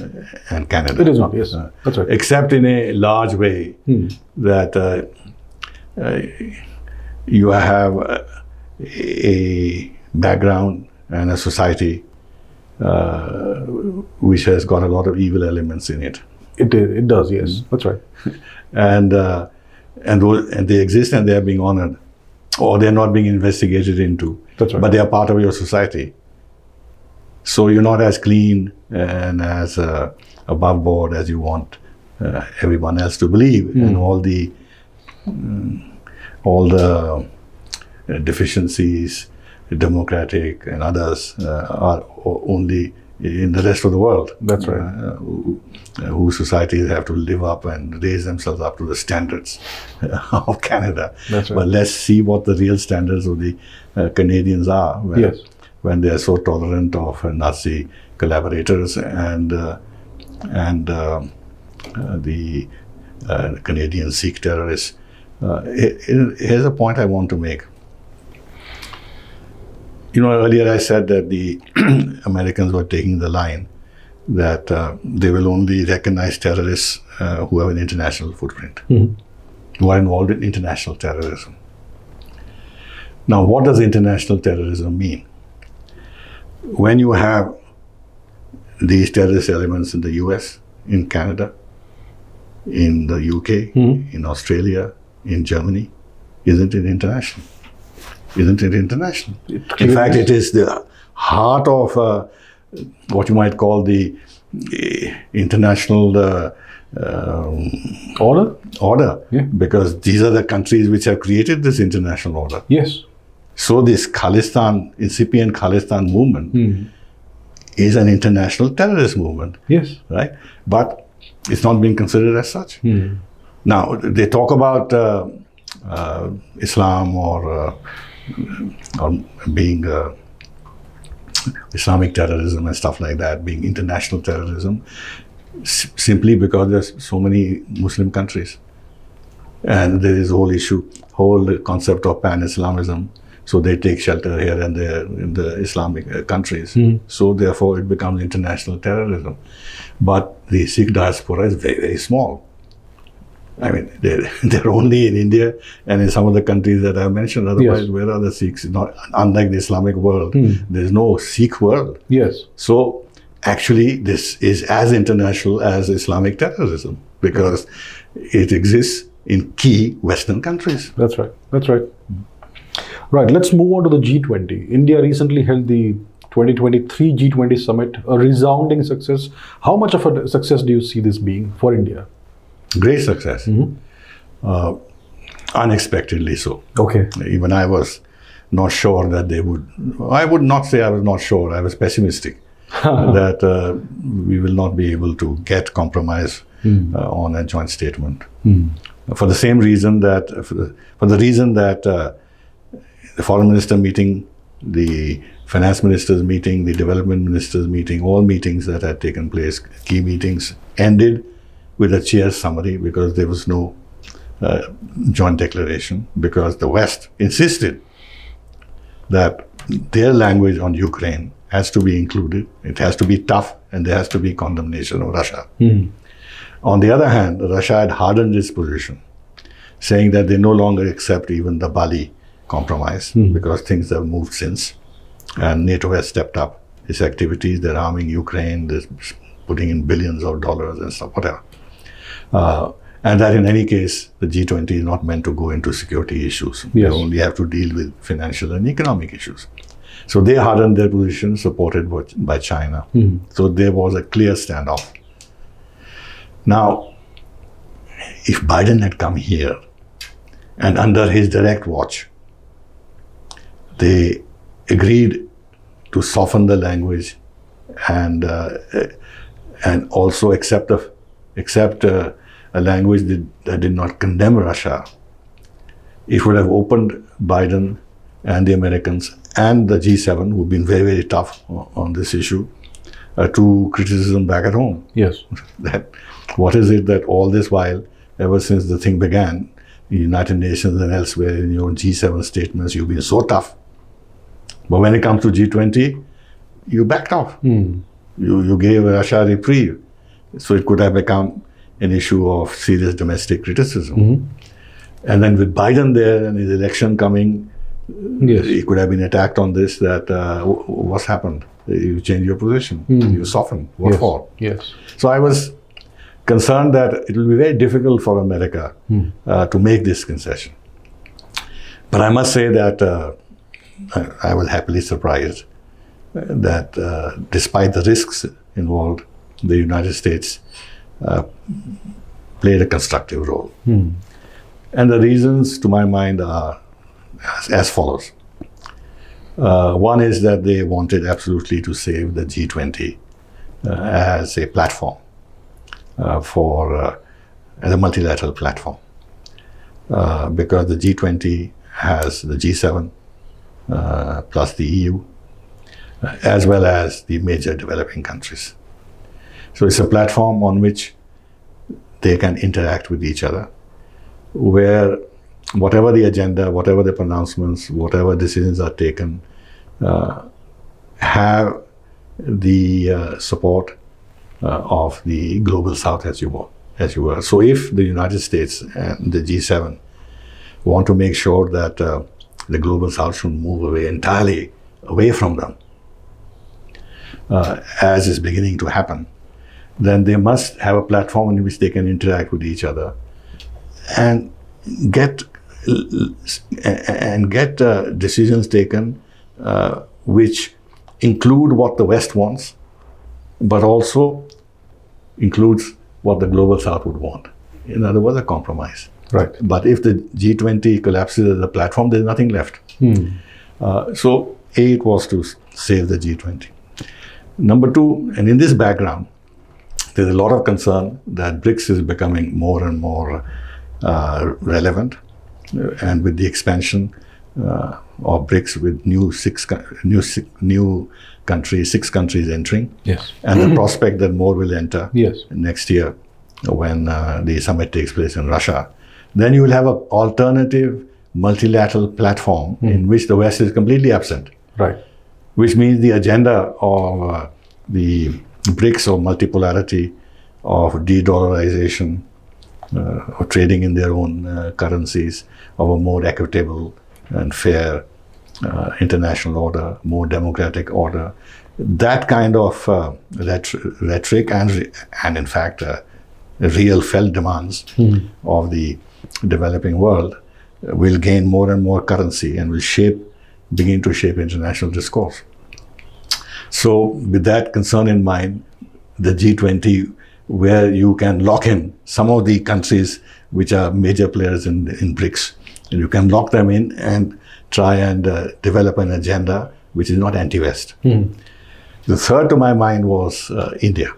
and Canada. It is not, yes. That's right. Except in a large way that you have a background and a society which has got a lot of evil elements in it. It does, yes. That's right. And they exist and they are being honored, or they're not being investigated into. That's right. But they are part of your society. So you're not as clean and as above board as you want everyone else to believe, and all the deficiencies, democratic and others, are only in the rest of the world. That's right. Whose societies have to live up and raise themselves up to the standards of Canada. That's right. But let's see what the real standards of the Canadians are when they are so tolerant of Nazi collaborators and the Canadian Sikh terrorists. Here's a point I want to make. Earlier I said that the Americans were taking the line that they will only recognize terrorists who have an international footprint, who are involved in international terrorism. Now, what does international terrorism mean? When you have these terrorist elements in the US, in Canada, in the UK, in Australia, in Germany, isn't it international? Isn't it international? In fact, it is the heart of what you might call the international order, because these are the countries which have created this international order. Yes. So this Khalistan, incipient Khalistan movement is an international terrorist movement. Yes. Right? But it's not being considered as such. Now, they talk about Islam or being Islamic terrorism and stuff like that, being international terrorism, simply because there's so many Muslim countries. And there is a whole concept of pan-Islamism. So they take shelter here and there in the Islamic countries. So therefore it becomes international terrorism. But the Sikh diaspora is very, very small. I mean, they're only in India and in some of the countries that I mentioned. Otherwise, where are the Sikhs? Not unlike the Islamic world, there's no Sikh world. Yes. So actually, this is as international as Islamic terrorism because it exists in key Western countries. That's right. That's right. Right. Let's move on to the G20. India recently held the 2023 G20 summit, a resounding success. How much of a success do you see this being for India? Great success. Unexpectedly so. Okay. Even I was not sure that they would. I would not say I was not sure. I was pessimistic that we will not be able to get compromise on a joint statement. For the same reason that, for the reason that the foreign minister meeting, the finance ministers meeting, the development ministers meeting, all meetings that had taken place, key meetings, ended with a chair summary because there was no joint declaration, because the West insisted that their language on Ukraine has to be included. It has to be tough, and there has to be condemnation of Russia. On the other hand, Russia had hardened its position, saying that they no longer accept even the Bali compromise because things have moved since, and NATO has stepped up its activities. They're arming Ukraine, they're putting in billions of dollars and stuff, whatever. And that in any case, the G20 is not meant to go into security issues. They only have to deal with financial and economic issues. So they hardened their position, supported by China. So there was a clear standoff. Now, if Biden had come here and under his direct watch, they agreed to soften the language and also accept a language that did not condemn Russia, it would have opened Biden and the Americans and the G7, who've been very, very tough on this issue, to criticism back at home. Yes. That what is it that all this while, ever since the thing began, the United Nations and elsewhere in your G7 statements, you've been so tough. But when it comes to G20, you backed off. You gave Russia a reprieve. So it could have become an issue of serious domestic criticism. And then with Biden there and his election coming, he could have been attacked on this, that what's happened? You changed your position. You softened. What for? Yes. So I was concerned that it will be very difficult for America to make this concession. But I must say that I was happily surprised that despite the risks involved, the United States played a constructive role. And the reasons, to my mind, are as follows. One is that they wanted absolutely to save the G20 as a platform as a multilateral platform, because the G20 has the G7 plus the EU, as well as the major developing countries. So it's a platform on which they can interact with each other, where whatever the agenda, whatever the pronouncements, whatever decisions are taken, have the support of the global South, as you were. So if the United States and the G7 want to make sure that the global South should move entirely away from them, as is beginning to happen, then they must have a platform in which they can interact with each other and get decisions taken which include what the West wants, but also includes what the global South would want. In other words, a compromise. Right. But if the G20 collapses as a platform, there's nothing left. So A, it was to save the G20. Number two, and in this background, there's a lot of concern that BRICS is becoming more and more relevant, and with the expansion of BRICS with six countries entering, and the prospect that more will enter next year when the summit takes place in Russia, then you will have an alternative multilateral platform in which the West is completely absent. Right. Which means the agenda of the BRICS, or multipolarity, of de-dollarization, of trading in their own currencies, of a more equitable and fair international order, more democratic order, that kind of rhetoric and in fact real felt demands of the developing world will gain more and more currency and will begin to shape international discourse. So with that concern in mind, the G20, where you can lock in some of the countries which are major players in BRICS, and you can lock them in and try and develop an agenda which is not anti-West. The third to my mind was India.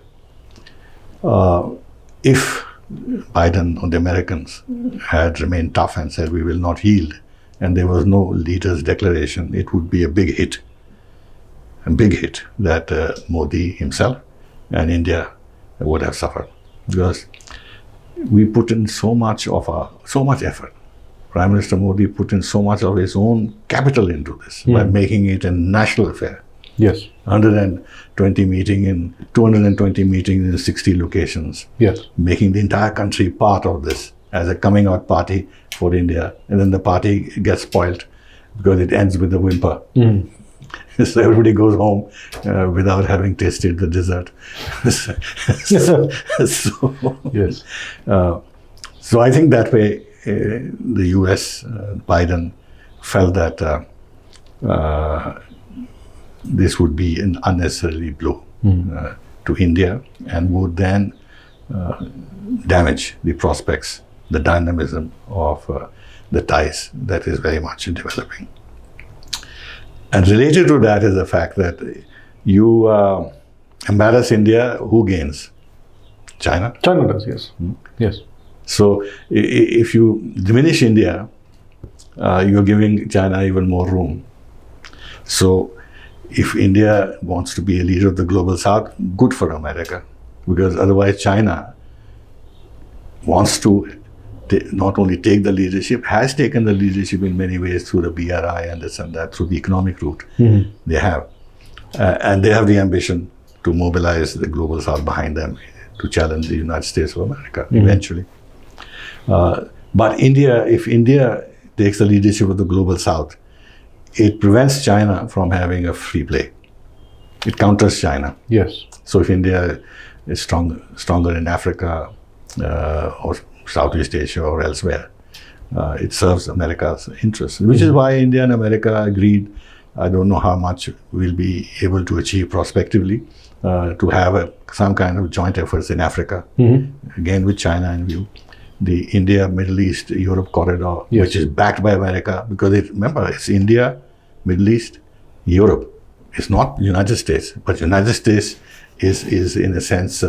If Biden or the Americans had remained tough and said we will not yield, and there was no leader's declaration, it would be a big hit that Modi himself and India would have suffered, because we put in so much effort. Prime Minister Modi put in so much of his own capital into this by making it a national affair. Yes. 220 meetings in 60 locations. Yes. Making the entire country part of this as a coming out party for India. And then the party gets spoiled because it ends with a whimper. So everybody goes home without having tasted the dessert. So I think that way the US, Biden, felt that this would be an unnecessary blow to India and would then damage the prospects, the dynamism of the ties that is very much developing. And related to that is the fact that you embarrass India, who gains? China? China does, yes. Yes. So if you diminish India, you're giving China even more room. So if India wants to be a leader of the global south, good for America, because otherwise China wants to not only take the leadership, has taken the leadership in many ways through the BRI and this and that, through the economic route. They have. And they have the ambition to mobilize the global south behind them to challenge the United States of America eventually. But India, if India takes the leadership of the global south, it prevents China from having a free play. It counters China. Yes. So if India is stronger in Africa or Southeast Asia or elsewhere, it serves America's interests, which is why India and America agreed. I don't know how much we'll be able to achieve prospectively to have some kind of joint efforts in Africa, again with China in view. The India, Middle East, Europe corridor, which is backed by America, because remember, it's India, Middle East, Europe. It's not United States, but United States is in a sense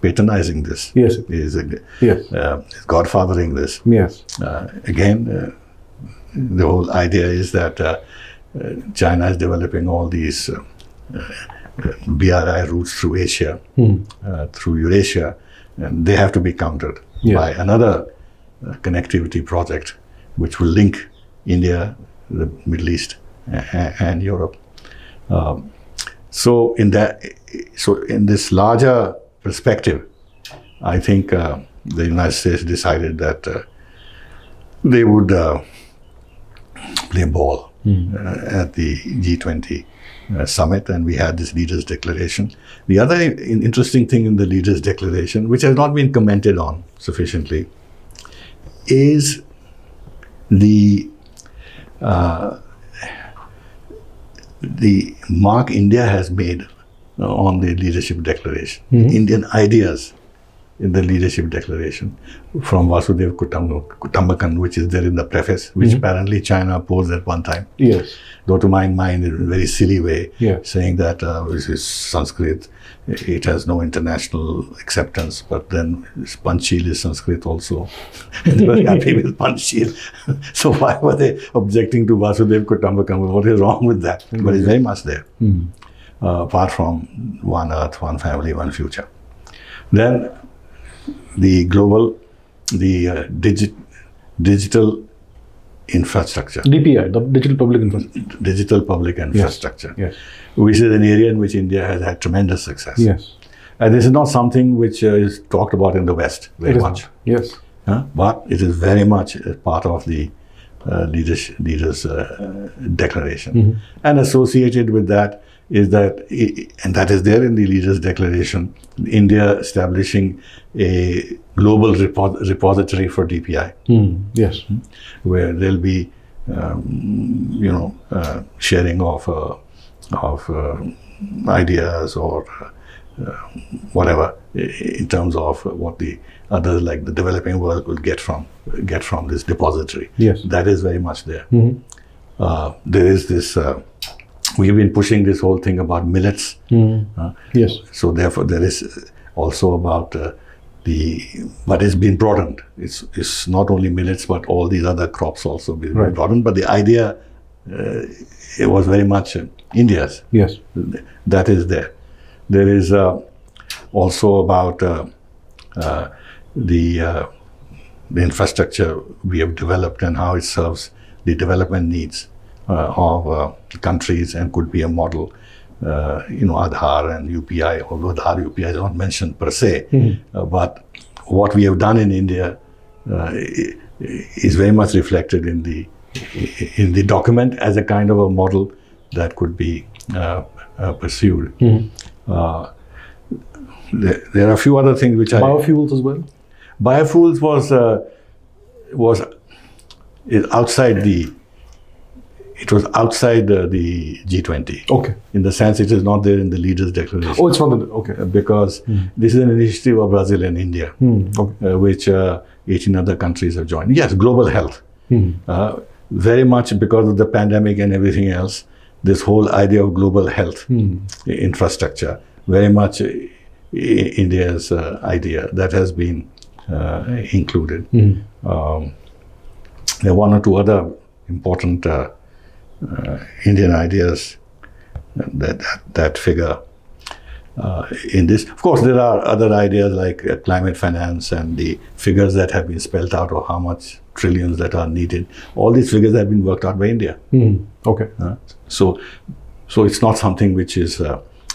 patronizing this. Yes. Is godfathering this. Yes. Again, the whole idea is that China is developing all these BRI routes through Asia, through Eurasia, and they have to be countered by another connectivity project which will link India, the Middle East, and Europe. So in this larger perspective, I think the United States decided that they would play ball at the G20 summit, and we had this leaders' declaration. The other interesting thing in the leaders' declaration, which has not been commented on sufficiently, is the mark India has made on the leadership declaration. Indian ideas in the leadership declaration from Vasudev Kutumbakam, which is there in the preface, which apparently China opposed at one time. Yes. Though to my mind in a very silly way, saying that this is Sanskrit, it has no international acceptance, but then Panchsheel is Sanskrit also. And they were happy with Panchsheel. So why were they objecting to Vasudev Kutumbakam? What is wrong with that? But it's very much there. Apart from one earth, one family, one future. Then the global, digital infrastructure. DPI, the digital public infrastructure. Digital public infrastructure, which is an area in which India has had tremendous success. Yes. And this is not something which is talked about in the West very much. Yes. But it is very much a part of the leaders' declaration. And associated with that is that, and that is there in the leaders' declaration, India establishing a global repository for DPI. Yes. Where there'll be, sharing of ideas or whatever in terms of what the others like the developing world will get from this depository. Yes. That is very much there. There is this. We've been pushing this whole thing about millets. Yes. So therefore, there is also about but it's been broadened. It's not only millets, but all these other crops also been broadened. But the idea, it was very much India's. Yes. That is there. There is also about the infrastructure we have developed and how it serves the development needs of countries and could be a model. Aadhaar and UPI, although Aadhaar UPI is not mentioned per se, but what we have done in India is very much reflected in the document as a kind of a model that could be pursued. There are a few other things which biofuels as well. Biofuels is outside the. It was outside the G20. Okay. In the sense, it is not there in the leaders' declaration. Oh, it's not there. Okay. Because this is an initiative of Brazil and India, Okay. Which 18 other countries have joined. Yes, global health. Very much because of the pandemic and everything else, this whole idea of global health infrastructure, very much India's idea that has been included. There are one or two other important Indian ideas that figure in this. Of course, there are other ideas like climate finance and the figures that have been spelled out of how much trillions that are needed. All these figures have been worked out by India. Okay. So it's not something which is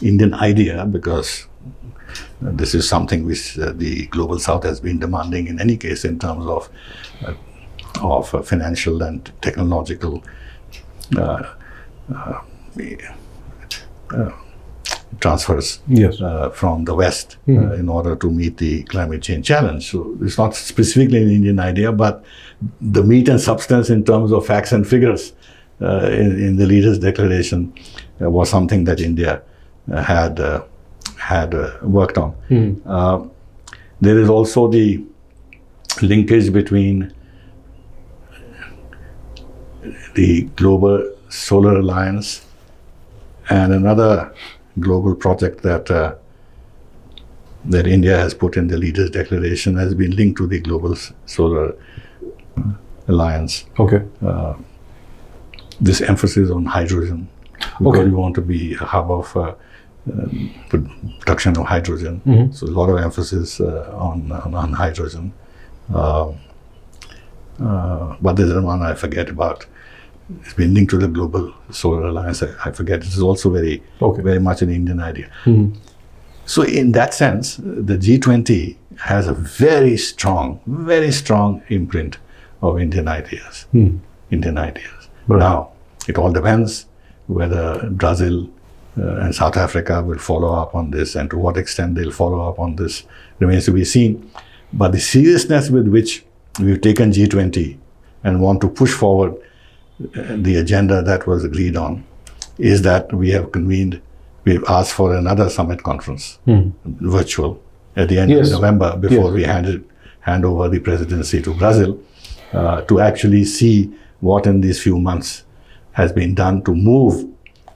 Indian idea, because this is something which the global South has been demanding in any case in terms of financial and technological transfers from the West in order to meet the climate change challenge. So it's not specifically an Indian idea, but the meat and substance in terms of facts and figures in the leaders' declaration was something that India had worked on. There is also the linkage between the Global Solar Alliance and another global project that India has put in the leaders' declaration has been linked to the Global Solar Alliance. Okay. This emphasis on hydrogen, because we want to be a hub of production of hydrogen. So a lot of emphasis on hydrogen. But there's one I forget about. It's been linked to the Global Solar Alliance. I forget. This is also very much an Indian idea. So in that sense, the G20 has a very strong imprint of Indian ideas. Right. Now, it all depends whether Brazil and South Africa will follow up on this, and to what extent they'll follow up on this remains to be seen. But the seriousness with which we've taken G20 and want to push forward the agenda that was agreed on is that we've asked for another summit conference, virtual, at the end of November, before we hand over the presidency to Brazil, to actually see what in these few months has been done to move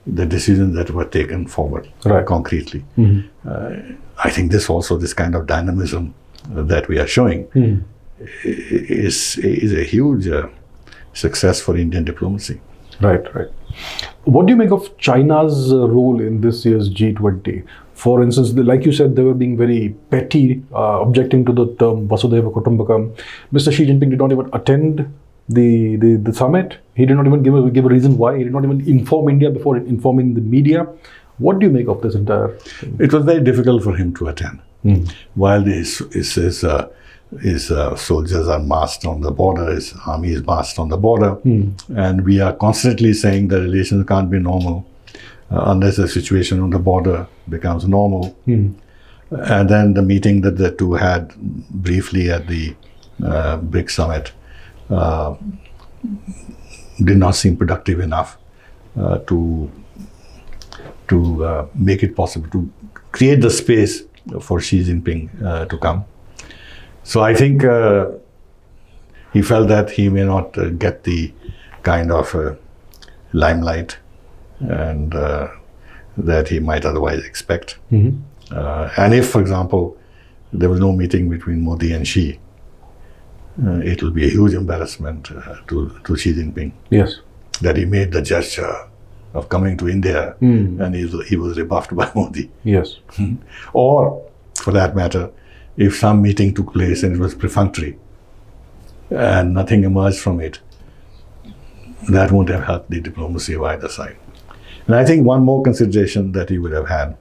the decisions that were taken forward concretely. I think this kind of dynamism that we are showing is a huge success for Indian diplomacy. Right. What do you make of China's role in this year's G20? For instance, like you said, they were being very petty, objecting to the term Vasudhaiva Kutumbakam. Mr. Xi Jinping did not even attend the summit. He did not even give a reason why. He did not even inform India before informing the media. What do you make of this entire thing? It was very difficult for him to attend. While this is his soldiers are massed on the border, his army is massed on the border, and we are constantly saying the relations can't be normal unless the situation on the border becomes normal. And then the meeting that the two had briefly at the BRICS summit did not seem productive enough to make it possible to create the space for Xi Jinping to come. So I think he felt that he may not get the kind of limelight and that he might otherwise expect. And if, for example, there was no meeting between Modi and Xi, it will be a huge embarrassment to Xi Jinping. Yes. That he made the gesture of coming to India and he was rebuffed by Modi. Yes. Or, for that matter, if some meeting took place and it was perfunctory and nothing emerged from it, that won't have helped the diplomacy of either side. And I think one more consideration that he would have had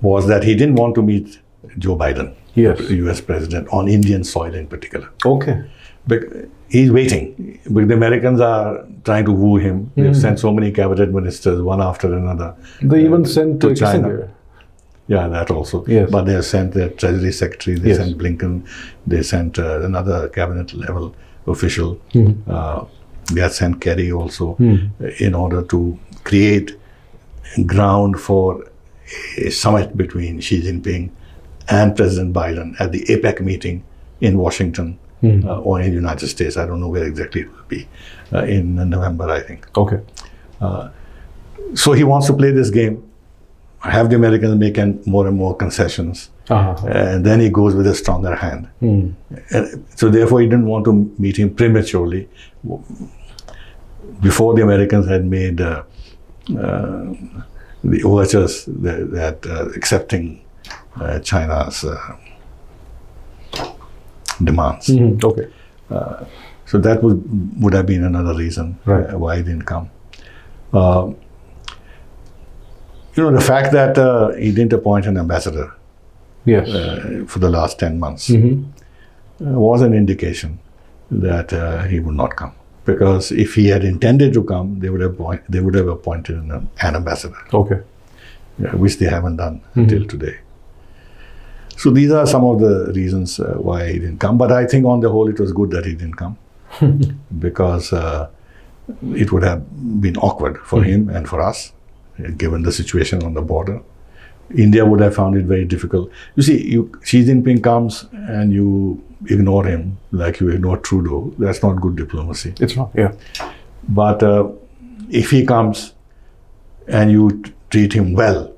was that he didn't want to meet Joe Biden, the US president, on Indian soil in particular. Okay. He's waiting. But the Americans are trying to woo him. They've sent so many cabinet ministers, one after another. They even sent to China. Kissinger. Yeah, that also. Yes. But they have sent their Treasury Secretary, they sent Blinken, they sent another cabinet level official. They have sent Kerry also in order to create ground for a summit between Xi Jinping and President Biden at the APEC meeting in Washington or in the United States. I don't know where exactly it will be, in November, I think. Okay. So he wants to play this game, have the Americans making more and more concessions, and then he goes with a stronger hand. And so therefore he didn't want to meet him prematurely before the Americans had made the overtures that accepting China's demands. Okay. So that would have been another reason why he didn't come. The fact that he didn't appoint an ambassador for the last 10 months was an indication that he would not come. Because if he had intended to come, they would have appointed an ambassador. Okay. Which they haven't done until today. So these are some of the reasons why he didn't come. But I think on the whole, it was good that he didn't come because it would have been awkward for him and for us, given the situation on the border. India would have found it very difficult. You see, Xi Jinping comes and you ignore him like you ignore Trudeau. That's not good diplomacy. It's not, yeah. But if he comes and you treat him well,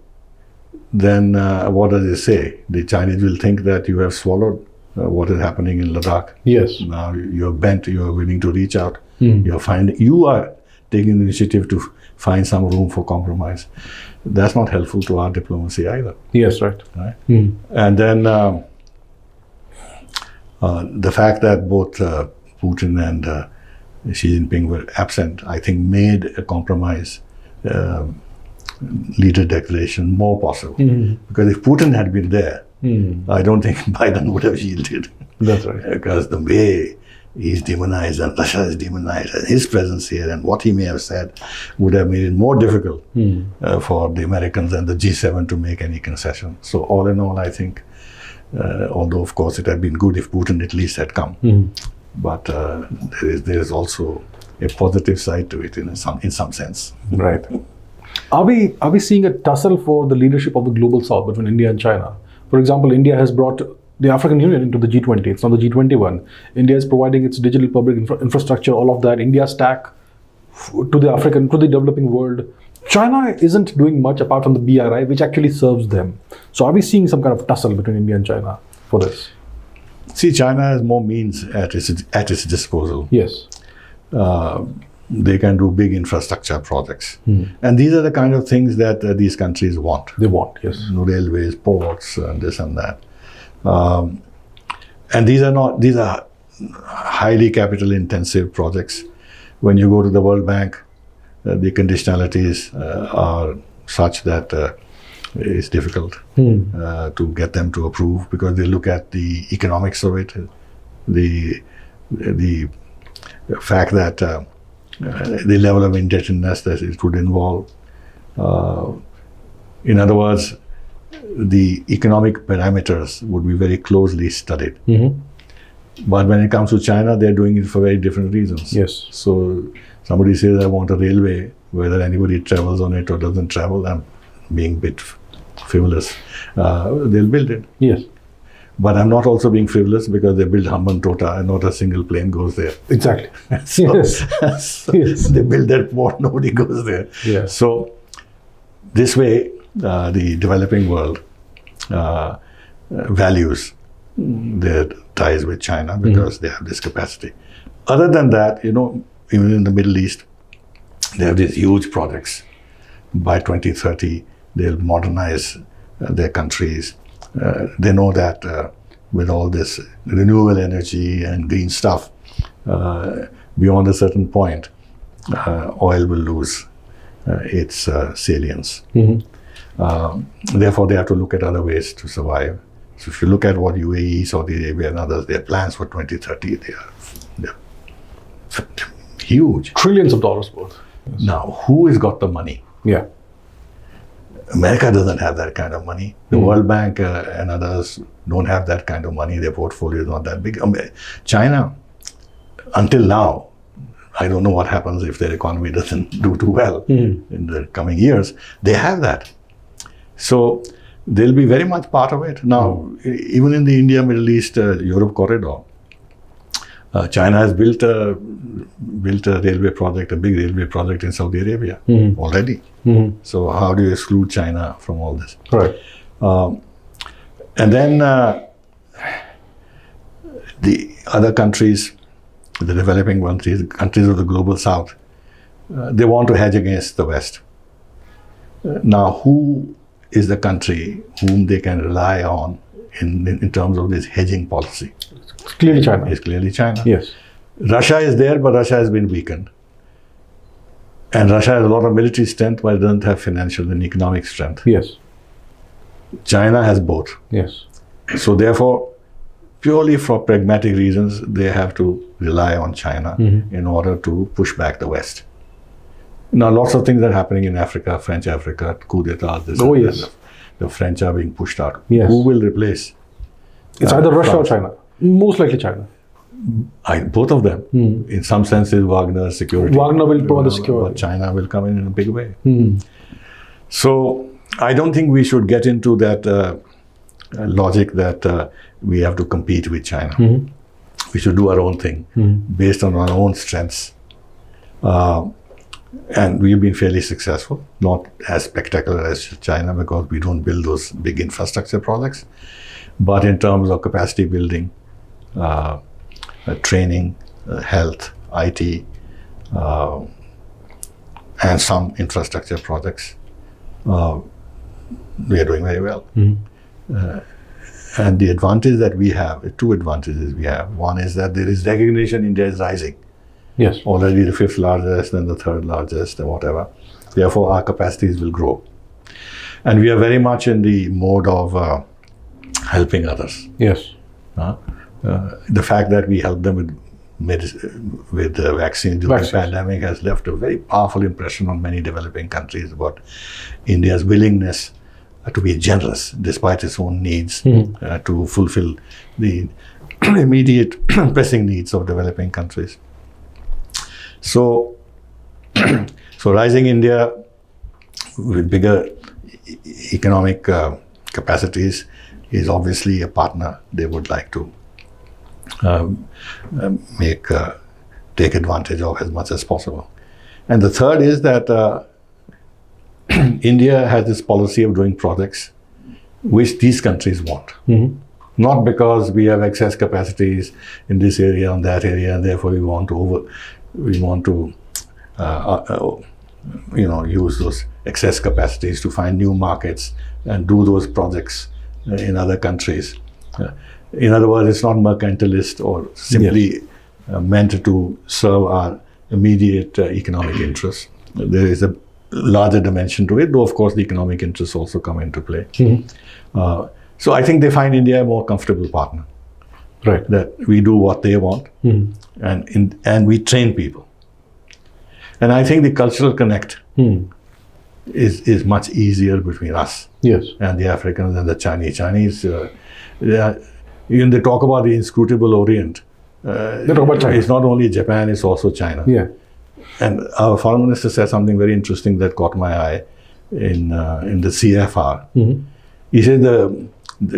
then what does it say? The Chinese will think that you have swallowed what is happening in Ladakh. Yes. Now you're bent, you're willing to reach out. You are taking the initiative to find some room for compromise. That's not helpful to our diplomacy either. Yes, right. And then the fact that both Putin and Xi Jinping were absent, I think made a compromise leader declaration more possible. Because if Putin had been there, I don't think Biden would have yielded. That's right. Because the way he's demonized and Russia is demonized, and his presence here and what he may have said would have made it more difficult for the Americans and the G7 to make any concession. So all in all, I think, although of course it had been good if Putin at least had come, but there is also a positive side to it in some sense. Right. Are we seeing a tussle for the leadership of the global south between India and China? For example, India has brought the African Union into the G20. It's not the G20 one. India is providing its digital public infrastructure, all of that. India stack to the developing world. China isn't doing much apart from the BRI, which actually serves them. So are we seeing some kind of tussle between India and China for this? See, China has more means at its disposal. Yes. They can do big infrastructure projects. And these are the kind of things that these countries want. They want, yes. Railways, ports, and this and that. And these are highly capital intensive projects. When you go to the World Bank, the conditionalities are such that is difficult to get them to approve, because they look at the economics of it, the fact that the level of indebtedness that it would involve. In other words, the economic parameters would be very closely studied. But when it comes to China, they're doing it for very different reasons. Yes. So somebody says, I want a railway, whether anybody travels on it or doesn't travel, I'm being a bit frivolous. They'll build it. Yes. But I'm not also being frivolous, because they build Hambantota and not a single plane goes there. Exactly. So, Yes. Yes. they build that port, nobody goes there. Yeah. So this way, the developing world values their ties with China, because they have this capacity. Other than that, even in the Middle East, they have these huge projects. By 2030, they'll modernize their countries. They know that with all this renewable energy and green stuff, beyond a certain point, oil will lose its salience. Therefore, they have to look at other ways to survive. So if you look at what UAE, Saudi Arabia and others, their plans for 2030, they're huge. Trillions of dollars worth. Yes. Now, who has got the money? Yeah. America doesn't have that kind of money. The World Bank and others don't have that kind of money. Their portfolio is not that big. China, until now, I don't know what happens if their economy doesn't do too well in the coming years. They have that. So they'll be very much part of it. Now, even in the India, Middle East, Europe corridor, China has built a railway project, a big railway project in Saudi Arabia already. So how do you exclude China from all this? Right. And then the other countries, the developing countries, the countries of the global south, they want to hedge against the West. Now, who is the country whom they can rely on in terms of this hedging policy? It's clearly China. It's clearly China. Yes. Russia is there, but Russia has been weakened. And Russia has a lot of military strength, but it doesn't have financial and economic strength. Yes. China has both. Yes. So therefore, purely for pragmatic reasons, they have to rely on China in order to push back the West. Now, lots of things are happening in Africa, French Africa, coup d'etat, this Oh, and yes. that. The French are being pushed out. Yes. Who will replace? It's either Russia or France? China. Most likely China. Both of them. In some senses, Wagner security. Wagner will provide the security. But China will come in a big way. So I don't think we should get into that logic that we have to compete with China. We should do our own thing based on our own strengths. And we've been fairly successful, not as spectacular as China because we don't build those big infrastructure projects. But in terms of capacity building, training, health, IT, and some infrastructure projects, we are doing very well. And the advantage that we have, two advantages we have. One is that there is recognition India is rising. Yes. Already the fifth largest, then the third largest, and whatever. Therefore, our capacities will grow. And we are very much in the mode of helping others. Yes. The fact that we help them with vaccines during the pandemic has left a very powerful impression on many developing countries about India's willingness to be generous despite its own needs to fulfill the immediate pressing needs of developing countries. So rising India with bigger economic capacities is obviously a partner they would like to take advantage of as much as possible. And the third is that India has this policy of doing projects which these countries want. Not because we have excess capacities in this area, on that area, and therefore we want to use those excess capacities to find new markets and do those projects in other countries. In other words, it's not mercantilist or simply meant to serve our immediate economic interests. There is a larger dimension to it, though of course the economic interests also come into play. So I think they find India a more comfortable partner. Right. That we do what they want, and we train people. And I think the cultural connect is much easier between us and the Africans and the Chinese. When they talk about the inscrutable Orient, they talk about China. It's not only Japan, it's also China. Yeah. And our foreign minister said something very interesting that caught my eye in the CFR. He said the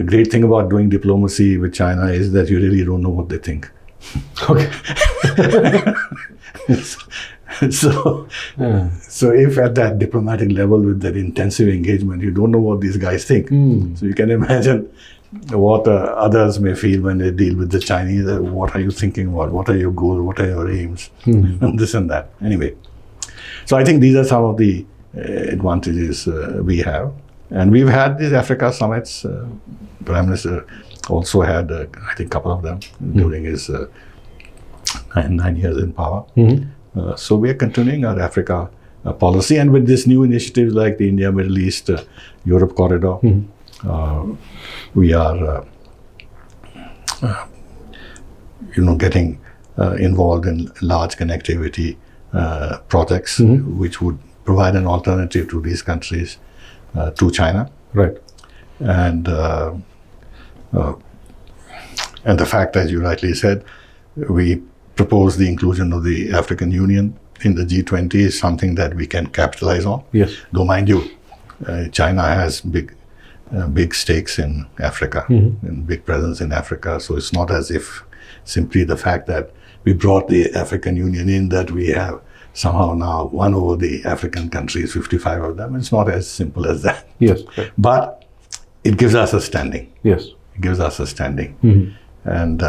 great thing about doing diplomacy with China is that you really don't know what they think. Okay. So if at that diplomatic level with that intensive engagement, you don't know what these guys think. So you can imagine what others may feel when they deal with the Chinese. What are you thinking about? What are your goals? What are your aims? And this and that. Anyway, so I think these are some of the advantages we have. And we've had these Africa summits. Prime Minister also had, I think, a couple of them during his 9 years in power. So we are continuing our Africa policy, and with this new initiatives like the India, Middle East, Europe corridor, we are, getting involved in large connectivity projects, which would provide an alternative to these countries, to China. Right. And the fact, as you rightly said, we propose the inclusion of the African Union in the G20 is something that we can capitalize on. Yes. Though, mind you, China has big stakes in Africa, and big presence in Africa. So it's not as if simply the fact that we brought the African Union in that we have somehow now won over the African countries, 55 of them. It's not as simple as that. Yes. Right. But it gives us a standing. Yes. It gives us a standing. And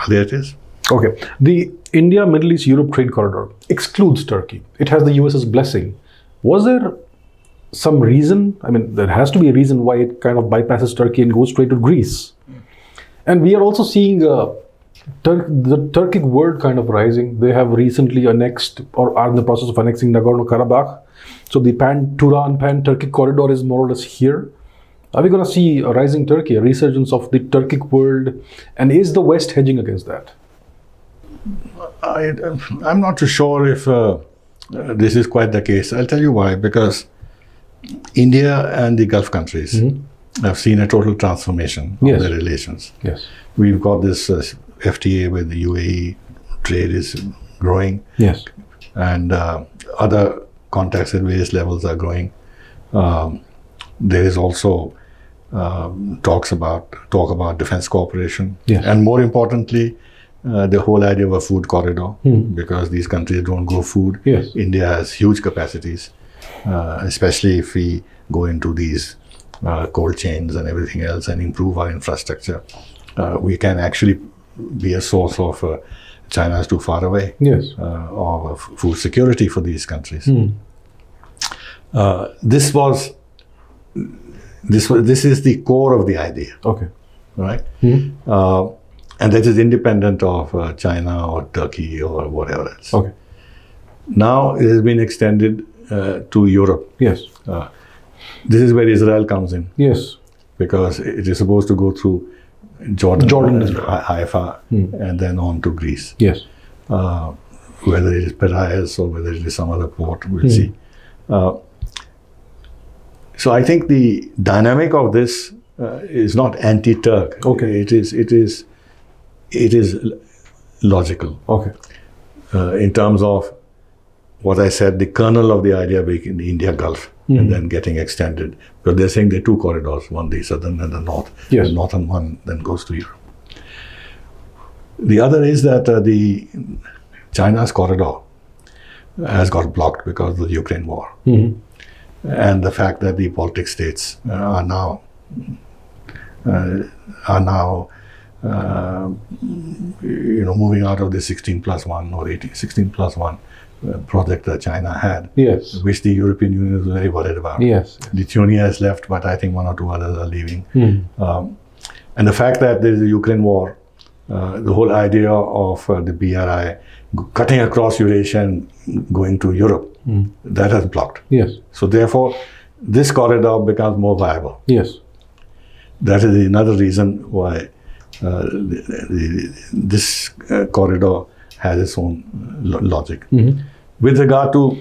there it is. Okay. The India, Middle East, Europe trade corridor excludes Turkey. It has the US's blessing. Was there some reason? I mean, there has to be a reason why it kind of bypasses Turkey and goes straight to Greece. And we are also seeing the Turkic world kind of rising. They have recently annexed or are in the process of annexing Nagorno-Karabakh. So the pan-Turan, pan-Turkic corridor is more or less here. Are we going to see a rising Turkey, a resurgence of the Turkic world? And is the West hedging against that? I'm not too sure if this is quite the case. I'll tell you why. Because India and the Gulf countries have seen a total transformation of their relations. Yes. We've got this FTA with the UAE, trade is growing. Yes. And other contacts at various levels are growing. There is also talk about defense cooperation. Yes. And more importantly, the whole idea of a food corridor, because these countries don't grow food. Yes. India has huge capacities, especially if we go into these cold chains and everything else and improve our infrastructure. We can actually be a source of China is too far away. Yes. Of food security for these countries. This is the core of the idea. Okay. Right? And that is independent of China or Turkey or whatever else. Okay. Now it has been extended to Europe. Yes. This is where Israel comes in. Yes. Because it is supposed to go through Jordan, Haifa, and then on to Greece. Yes. Whether it is Piraeus or whether it is some other port, we'll see. So I think the dynamic of this is not anti-Turk. Okay. It is logical. Okay. In terms of what I said, the kernel of the idea being the India Gulf and then getting extended. But they're saying there are two corridors, one the southern and the north. Yes. The northern one then goes to Europe. The other is that the China's corridor has got blocked because of the Ukraine war. And the fact that the Baltic states are now moving out of the 16+1 or 16+1 project that China had, Yes. which the European Union is very worried about. Yes. Lithuania has left, but I think one or two others are leaving. And the fact that there is a Ukraine war the whole idea of the BRI cutting across Eurasia and going to Europe, that has blocked. Yes. So therefore, this corridor becomes more viable. Yes. That is another reason why this corridor has its own logic. With regard to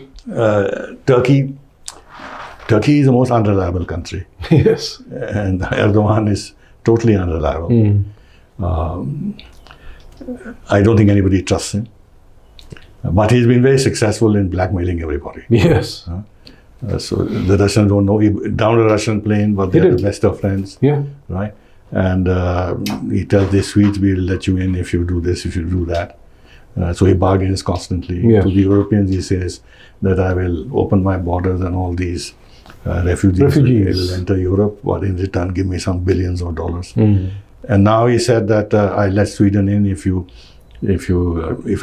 Turkey, Turkey is the most unreliable country. Yes. And Erdogan is totally unreliable. I don't think anybody trusts him. But he's been very successful in blackmailing everybody. Yes. So the Russians don't know. He down a Russian plane, but they're the best of friends. Yeah. Right? And he tells the Swedes, we'll let you in if you do this, if you do that. So he bargains constantly. Yes. To the Europeans, he says that I will open my borders and all these refugees will enter Europe, but in return, give me some billions of dollars. And now he said that I let Sweden in if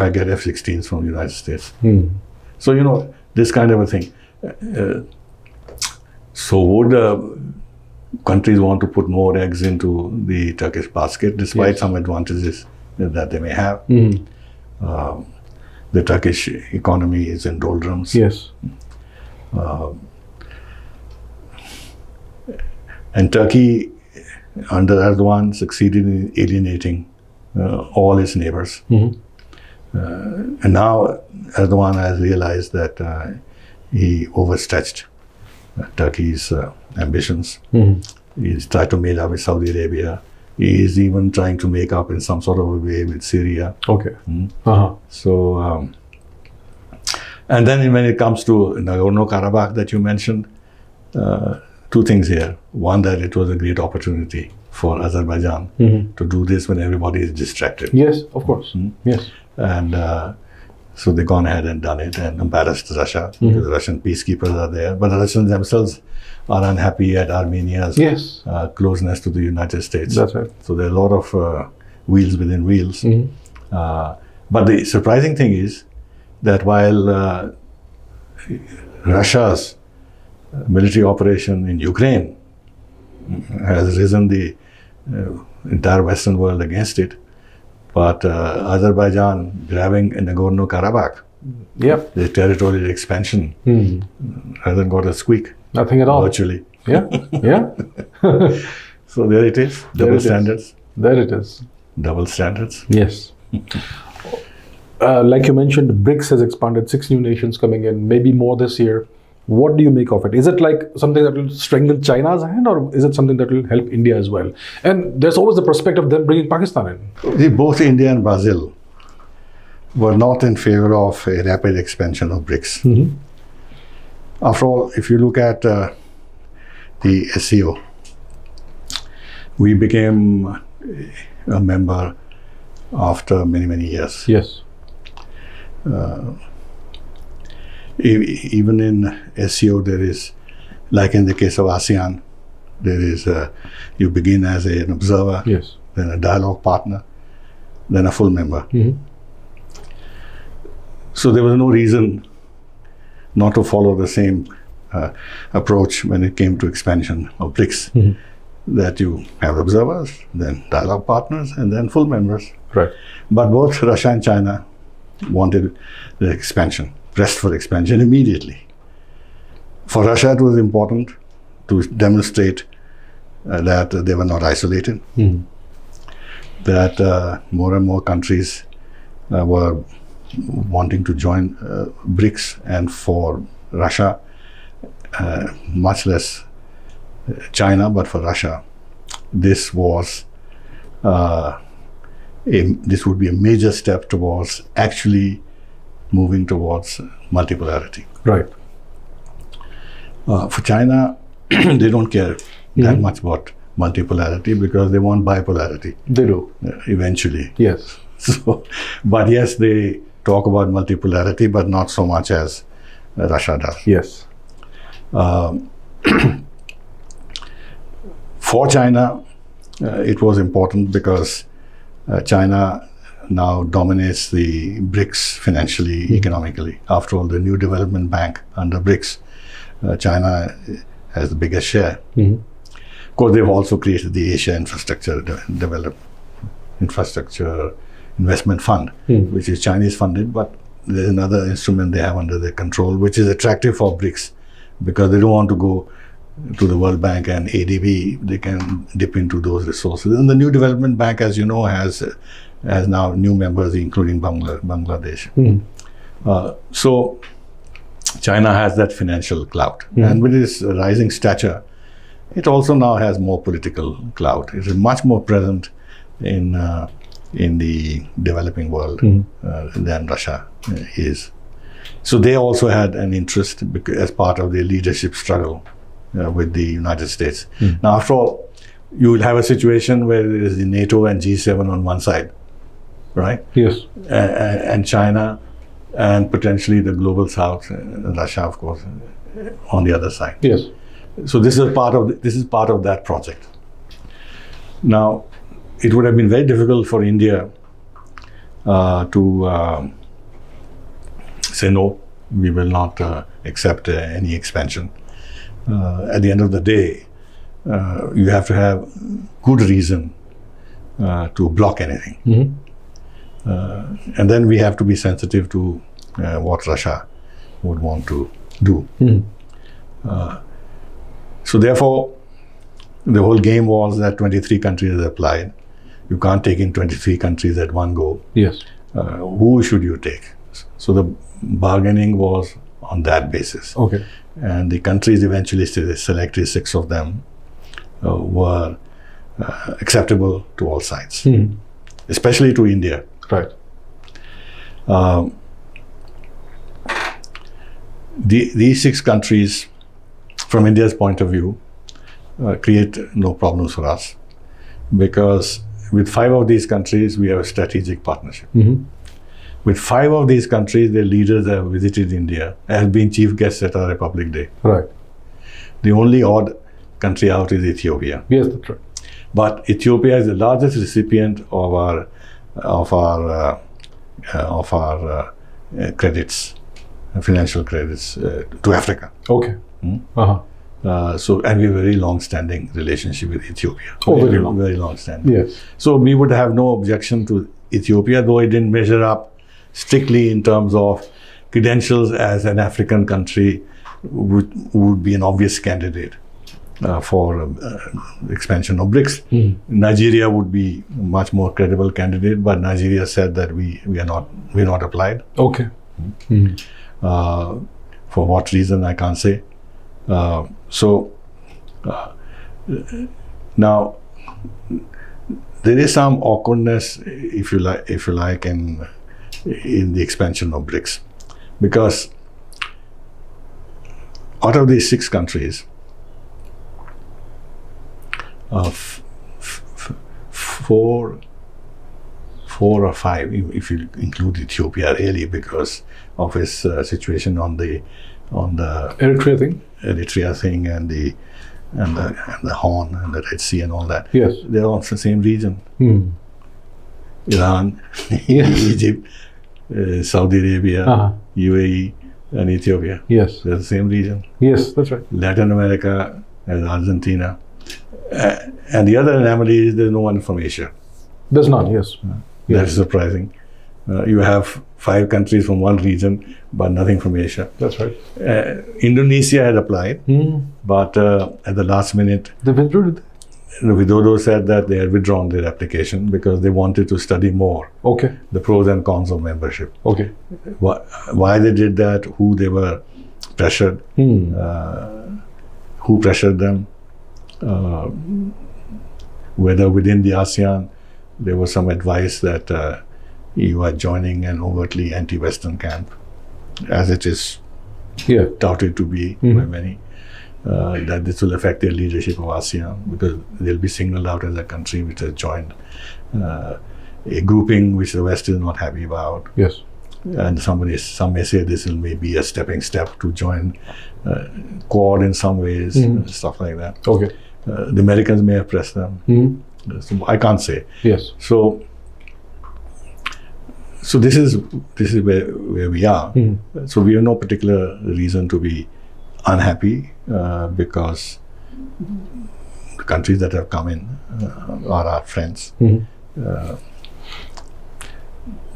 I get F-16s from the United States. So, you know, this kind of a thing. So would countries want to put more eggs into the Turkish basket, despite some advantages that they may have? The Turkish economy is in doldrums. Yes. And Turkey, under Erdogan, succeeded in alienating all its neighbors. And now Erdogan has realized that he overstretched Turkey's ambitions. He's tried to make up with Saudi Arabia. He is even trying to make up in some sort of a way with Syria. Okay. So, and then when it comes to Nagorno-Karabakh that you mentioned, two things here. One, that it was a great opportunity for Azerbaijan to do this when everybody is distracted. Yes, of course. Yes. And so they've gone ahead and done it and embarrassed Russia. Because the Russian peacekeepers are there. But the Russians themselves are unhappy at Armenia's closeness to the United States. That's right. So there are a lot of wheels within wheels. But the surprising thing is that while Russia's military operation in Ukraine has risen the entire Western world against it, but Azerbaijan grabbing Nagorno-Karabakh, the territorial expansion hasn't got a squeak. Nothing at all. Virtually. Yeah. So there it is. Double standards. There it is. Double standards. Yes. Like you mentioned, BRICS has expanded, 6 new nations coming in, maybe more this year. What do you make of it? Is it like something that will strengthen China's hand, or is it something that will help India as well? And there's always the prospect of them bringing Pakistan in. Both India and Brazil were not in favor of a rapid expansion of BRICS. After all, if you look at the SCO, we became a member after many, many years. Yes. Even in SCO, there is, like in the case of ASEAN, there is, you begin as an observer, then a dialogue partner, then a full member. So there was no reason not to follow the same approach when it came to expansion of BRICS, that you have observers, then dialogue partners, and then full members. Right. But both Russia and China wanted the expansion, pressed for expansion immediately. For Russia, it was important to demonstrate that they were not isolated, that more and more countries were wanting to join BRICS, and for Russia, much less China, but for Russia, this was this would be a major step towards actually moving towards multipolarity. Right. For China, they don't care that much about multipolarity because they want bipolarity. They do. Eventually. Yes. So, but yes, they talk about multipolarity, but not so much as Russia does. Yes. For China, it was important because China now dominates the BRICS financially, economically. After all, the new development bank under BRICS, China has the biggest share. Of course, they've also created the Asia Infrastructure Development infrastructure investment fund, which is Chinese funded, but there's another instrument they have under their control, which is attractive for BRICS because they don't want to go to the World Bank and ADB. They can dip into those resources. And the new development bank, as you know, has now new members, including Bangladesh. So China has that financial clout, and with its rising stature, it also now has more political clout. It is much more present in the developing world than Russia is. So they also had an interest as part of their leadership struggle with the United States. Now, after all, you will have a situation where there is the NATO and G7 on one side, right? Yes. And China and potentially the global South, Russia, of course, on the other side. Yes. So this is part of that project. Now, it would have been very difficult for India to say no. We will not accept any expansion. At the end of the day, you have to have good reason to block anything. And then we have to be sensitive to what Russia would want to do. So therefore, the whole game was that 23 countries applied. You can't take in 23 countries at one go. Yes. Who should you take? So the bargaining was on that basis. Okay. And the countries eventually selected 6 of them were acceptable to all sides, especially to India. Right. These 6 countries, from India's point of view, create no problems for us, because with 5 of these countries, we have a strategic partnership. With 5 of these countries, their leaders have visited India, have been chief guests at our Republic Day. Right. The only odd country out is Ethiopia. Yes, that's right. But Ethiopia is the largest recipient of our credits, financial credits to Africa. Okay. So, and we have a very long-standing relationship with Ethiopia. Very long. Very long-standing. Yes. So we would have no objection to Ethiopia, though it didn't measure up strictly in terms of credentials as an African country would be an obvious candidate for expansion of BRICS. Nigeria would be a much more credible candidate, but Nigeria said that we're not applied. Okay. For what reason, I can't say. Now there is some awkwardness, if you like, in the expansion of BRICS, because out of these 6 countries, 4 or 5, if you include Ethiopia, really, because of its situation on the Eritrea thing. and the Horn and the Red Sea and all that. Yes. They're all the same region. Iran, Egypt, Saudi Arabia, UAE, and Ethiopia. Yes. They're the same region. Yes, that's right. Latin America and Argentina. And the other anomaly is there's no one from Asia. There's none, yes. That's surprising. You have 5 countries from one region, but nothing from Asia. That's right. Indonesia had applied, but at the last minute, They withdrew it. Widodo said that they had withdrawn their application because they wanted to study more Okay. the pros and cons of membership. Okay. Why they did that, who they were pressured, who pressured them, whether within the ASEAN there was some advice that you are joining an overtly anti-Western camp, as it is touted to be by many, that this will affect their leadership of ASEAN because they'll be singled out as a country which has joined a grouping which the West is not happy about. Yes. And some may say this will maybe a stepping step to join Quad in some ways, stuff like that. Okay. The Americans may have pressed them. So I can't say. Yes. So this is where we are. So we have no particular reason to be unhappy because the countries that have come in are our friends.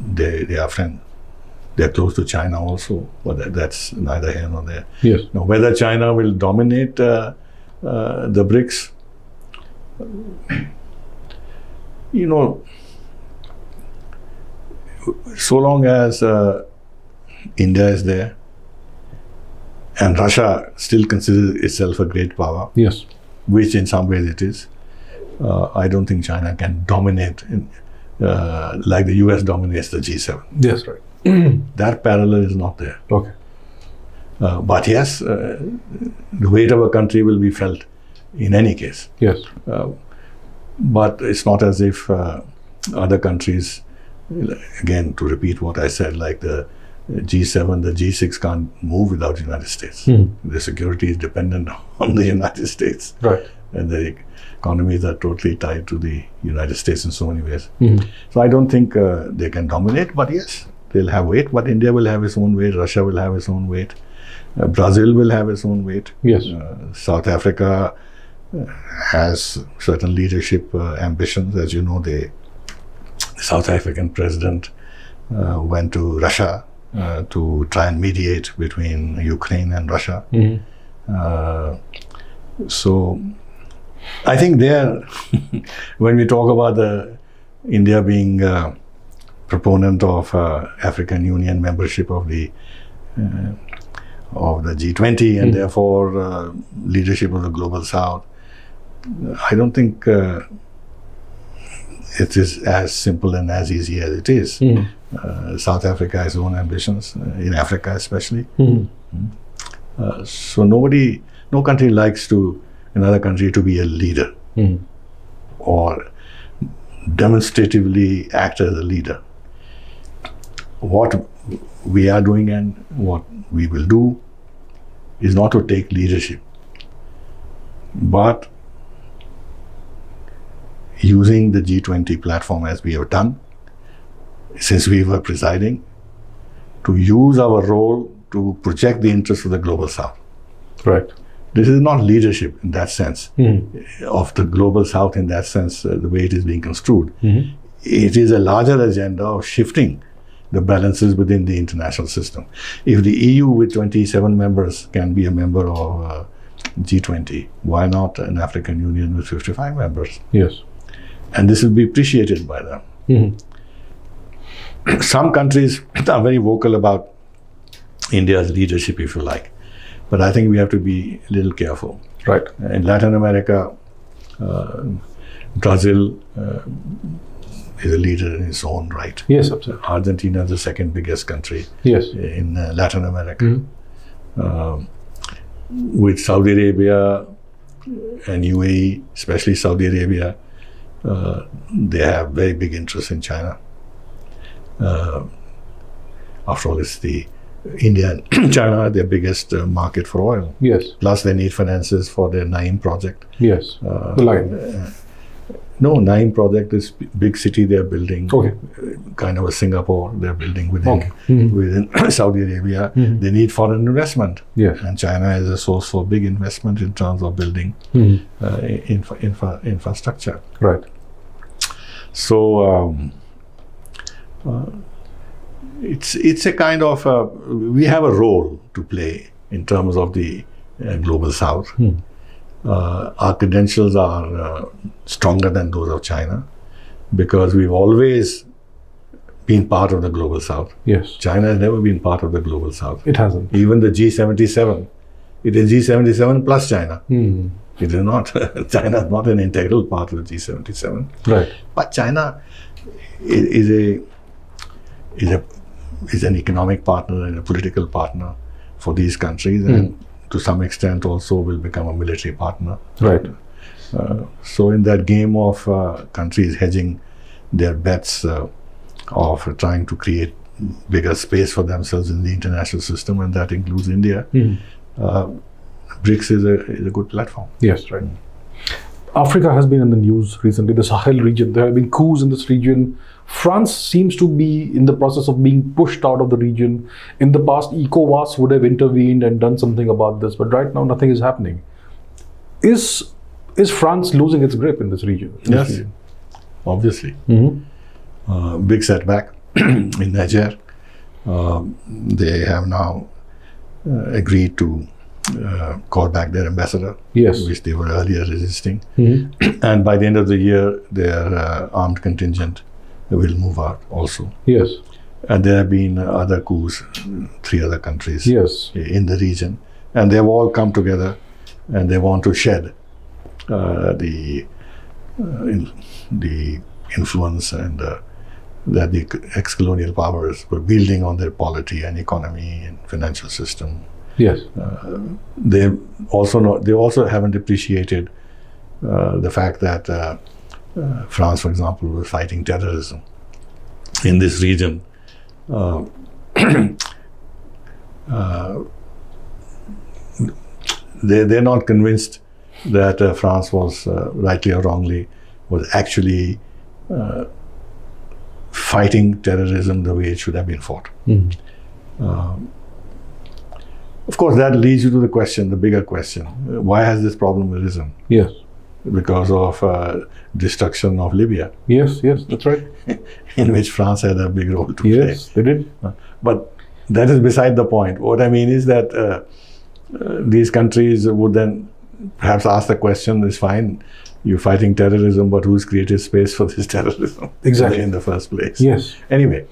They are friends. They're close to China also, but that's neither here nor there. Yes. Now, whether China will dominate the BRICS, so long as India is there, and Russia still considers itself a great power, Yes. which in some ways it is, I don't think China can dominate like the US dominates the G7. Yes, right. That parallel is not there. Okay. But yes, the weight of a country will be felt in any case. Yes. But it's not as if other countries, again, to repeat what I said, like the G7, the G6 can't move without the United States. The security is dependent on the United States. Right. And the economies are totally tied to the United States in so many ways. So I don't think they can dominate, but yes, they'll have weight. But India will have its own weight, Russia will have its own weight, Brazil will have its own weight. Yes. South Africa has certain leadership ambitions. As you know, the South African president went to Russia to try and mediate between Ukraine and Russia. So I think there, when we talk about India being a proponent of African Union membership of the G20 and therefore leadership of the Global South, I don't think it is as simple and as easy as it is. South Africa has its own ambitions, in Africa especially. So no country likes another country to be a leader or demonstratively act as a leader. What we are doing and what we will do is not to take leadership, but using the G20 platform as we have done since we were presiding, to use our role to project the interests of the Global South. Right. This is not leadership in that sense, of the Global South in that sense, the way it is being construed. It is a larger agenda of shifting the balances within the international system. If the EU with 27 members can be a member of G20, why not an African Union with 55 members? Yes. And this will be appreciated by them. Some countries are very vocal about India's leadership, if you like. But I think we have to be a little careful. Right. In Latin America, Brazil is a leader in its own right. Yes, absolutely. Argentina is the second biggest country in Latin America. With Saudi Arabia and UAE, especially Saudi Arabia, they have very big interest in China. After all, it's India and China are their biggest market for oil. Yes. Plus, they need finances for their Naim project. Yes. The line. No, Naim project is big city they're building. Okay. Kind of a Singapore they're building within Saudi Arabia. They need foreign investment. Yes. And China is a source for big investment in terms of building infrastructure. Right. So it's a kind of we have a role to play in terms of the Global South. Our credentials are stronger than those of China because we've always been part of the Global South. Yes. China has never been part of the Global South. It hasn't. Even the G77, it is G77 plus China. It is not. China is not an integral part of the G77. Right. But China is an economic partner and a political partner for these countries, and to some extent also will become a military partner. Right. So in that game of countries hedging their bets of trying to create bigger space for themselves in the international system, and that includes India, BRICS is a good platform. Yes, right. Africa has been in the news recently, the Sahel region. There have been coups in this region. France seems to be in the process of being pushed out of the region. In the past, ECOWAS would have intervened and done something about this, but right now nothing is happening. Is France losing its grip in this region? Yes. obviously. Big setback in Niger. They have now agreed to call back their ambassador, Yes. which they were earlier resisting. And by the end of the year, their armed contingent will move out also. Yes. And there have been other coups, 3 other countries Yes. in the region, and they've all come together and they want to shed the influence and that the ex-colonial powers were building on their polity and economy and financial system. Yes. They also haven't appreciated the fact that France, for example, was fighting terrorism in this region. They're not convinced that France was, rightly or wrongly, was actually fighting terrorism the way it should have been fought. Of course, that leads you to the question, the bigger question: why has this problem arisen? Yes. Because of destruction of Libya, Yes. Yes. That's right. in which France had a big role to play. Yes, they did. But that is beside the point. What I mean is that these countries would then perhaps ask the question: it's fine, you're fighting terrorism, but who's created space for this terrorism Exactly. in the first place? Yes. Anyway,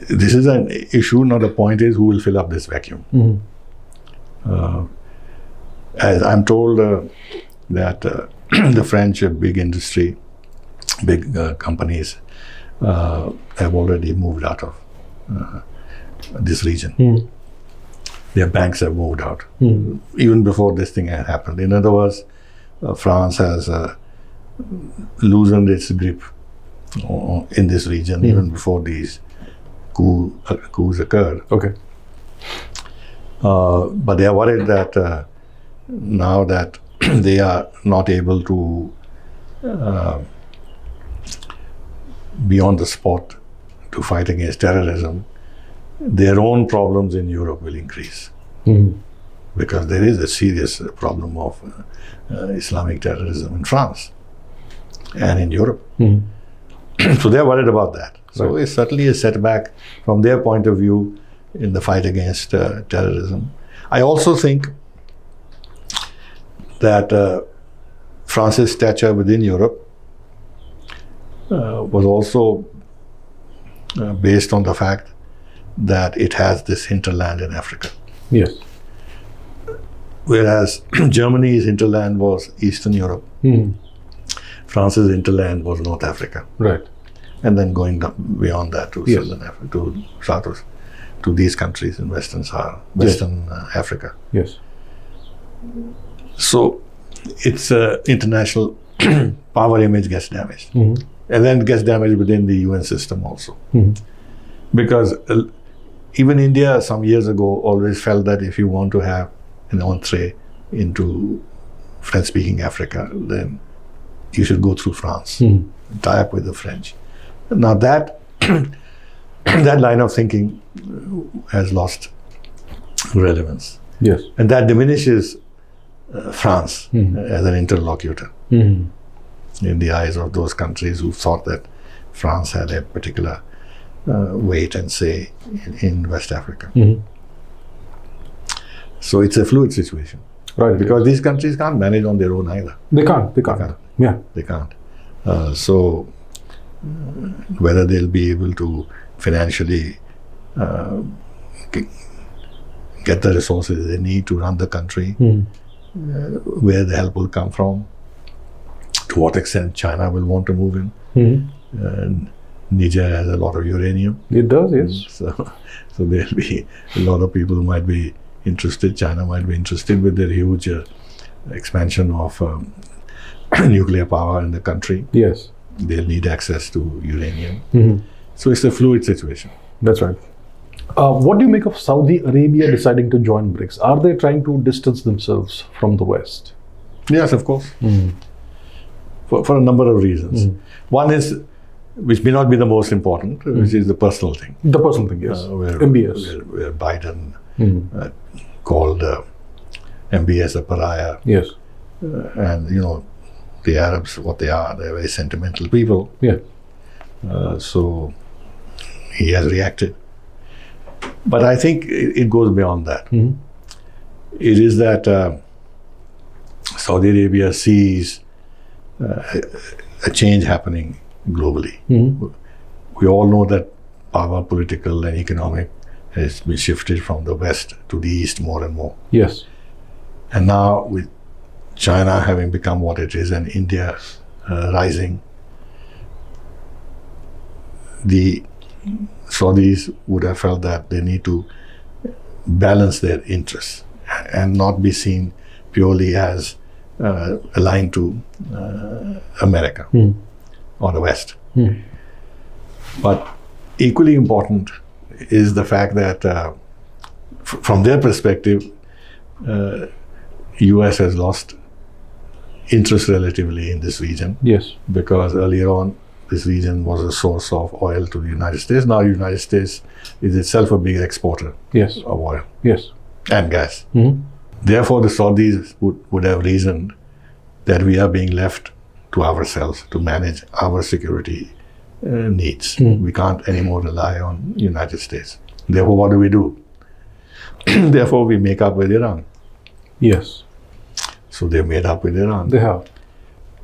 this is an issue, not a point is who will fill up this vacuum. As I'm told that the French big industry, big companies have already moved out of this region. Their banks have moved out even before this thing had happened. In other words, France has loosened its grip in this region even before these coups occurred. Okay. But they are worried that now that they are not able to be on the spot to fight against terrorism, their own problems in Europe will increase. Because there is a serious problem of Islamic terrorism in France and in Europe. So they're worried about that. So it's certainly a setback from their point of view in the fight against terrorism. I also think that France's stature within Europe was also based on the fact that it has this hinterland in Africa. Yes. Whereas Germany's hinterland was Eastern Europe, France's hinterland was North Africa. Right. And then going beyond that to Yes. Southern Africa, to South, to these countries in Western Sahara, Western Africa. Yes. So its international power image gets damaged. And then it gets damaged within the UN system also. Because even India some years ago always felt that if you want to have an entree into French-speaking Africa, then you should go through France, tie up with the French. Now that that line of thinking has lost relevance. Yes. And that diminishes France as an interlocutor in the eyes of those countries who thought that France had a particular weight and say in West Africa. So it's a fluid situation. Right. Because these countries can't manage on their own either. They can't. Yeah. They can't. So whether they'll be able to financially get the resources they need to run the country, where the help will come from, to what extent China will want to move in. And Niger has a lot of uranium. It does, yes. So there'll be a lot of people who might be interested. China might be interested with their huge expansion of nuclear power in the country. Yes. They'll need access to uranium. So it's a fluid situation. That's right. What do you make of Saudi Arabia deciding to join BRICS? Are they trying to distance themselves from the West? Yes, of course. For a number of reasons. One is, which may not be the most important, which is the personal thing. The personal thing, yes. Where Biden called MBS a pariah. Yes. And, the Arabs what they are. They're very sentimental people. Yeah. So he has reacted. But I think it goes beyond that. It is that Saudi Arabia sees a change happening globally. We all know that power, political and economic, has been shifted from the West to the East more and more. Yes. And now with China having become what it is and India rising, the Saudis would have felt that they need to balance their interests and not be seen purely as aligned to America or the West. But equally important is the fact that from their perspective, US has lost interest relatively in this region. Yes. Because earlier on, this region was a source of oil to the United States. Now the United States is itself a big exporter Yes. of oil Yes. and gas. Therefore, the Saudis would have reasoned that we are being left to ourselves to manage our security needs. We can't anymore rely on the United States. Therefore, what do? Therefore, we make up with Iran. Yes. So they made up with Iran. They have.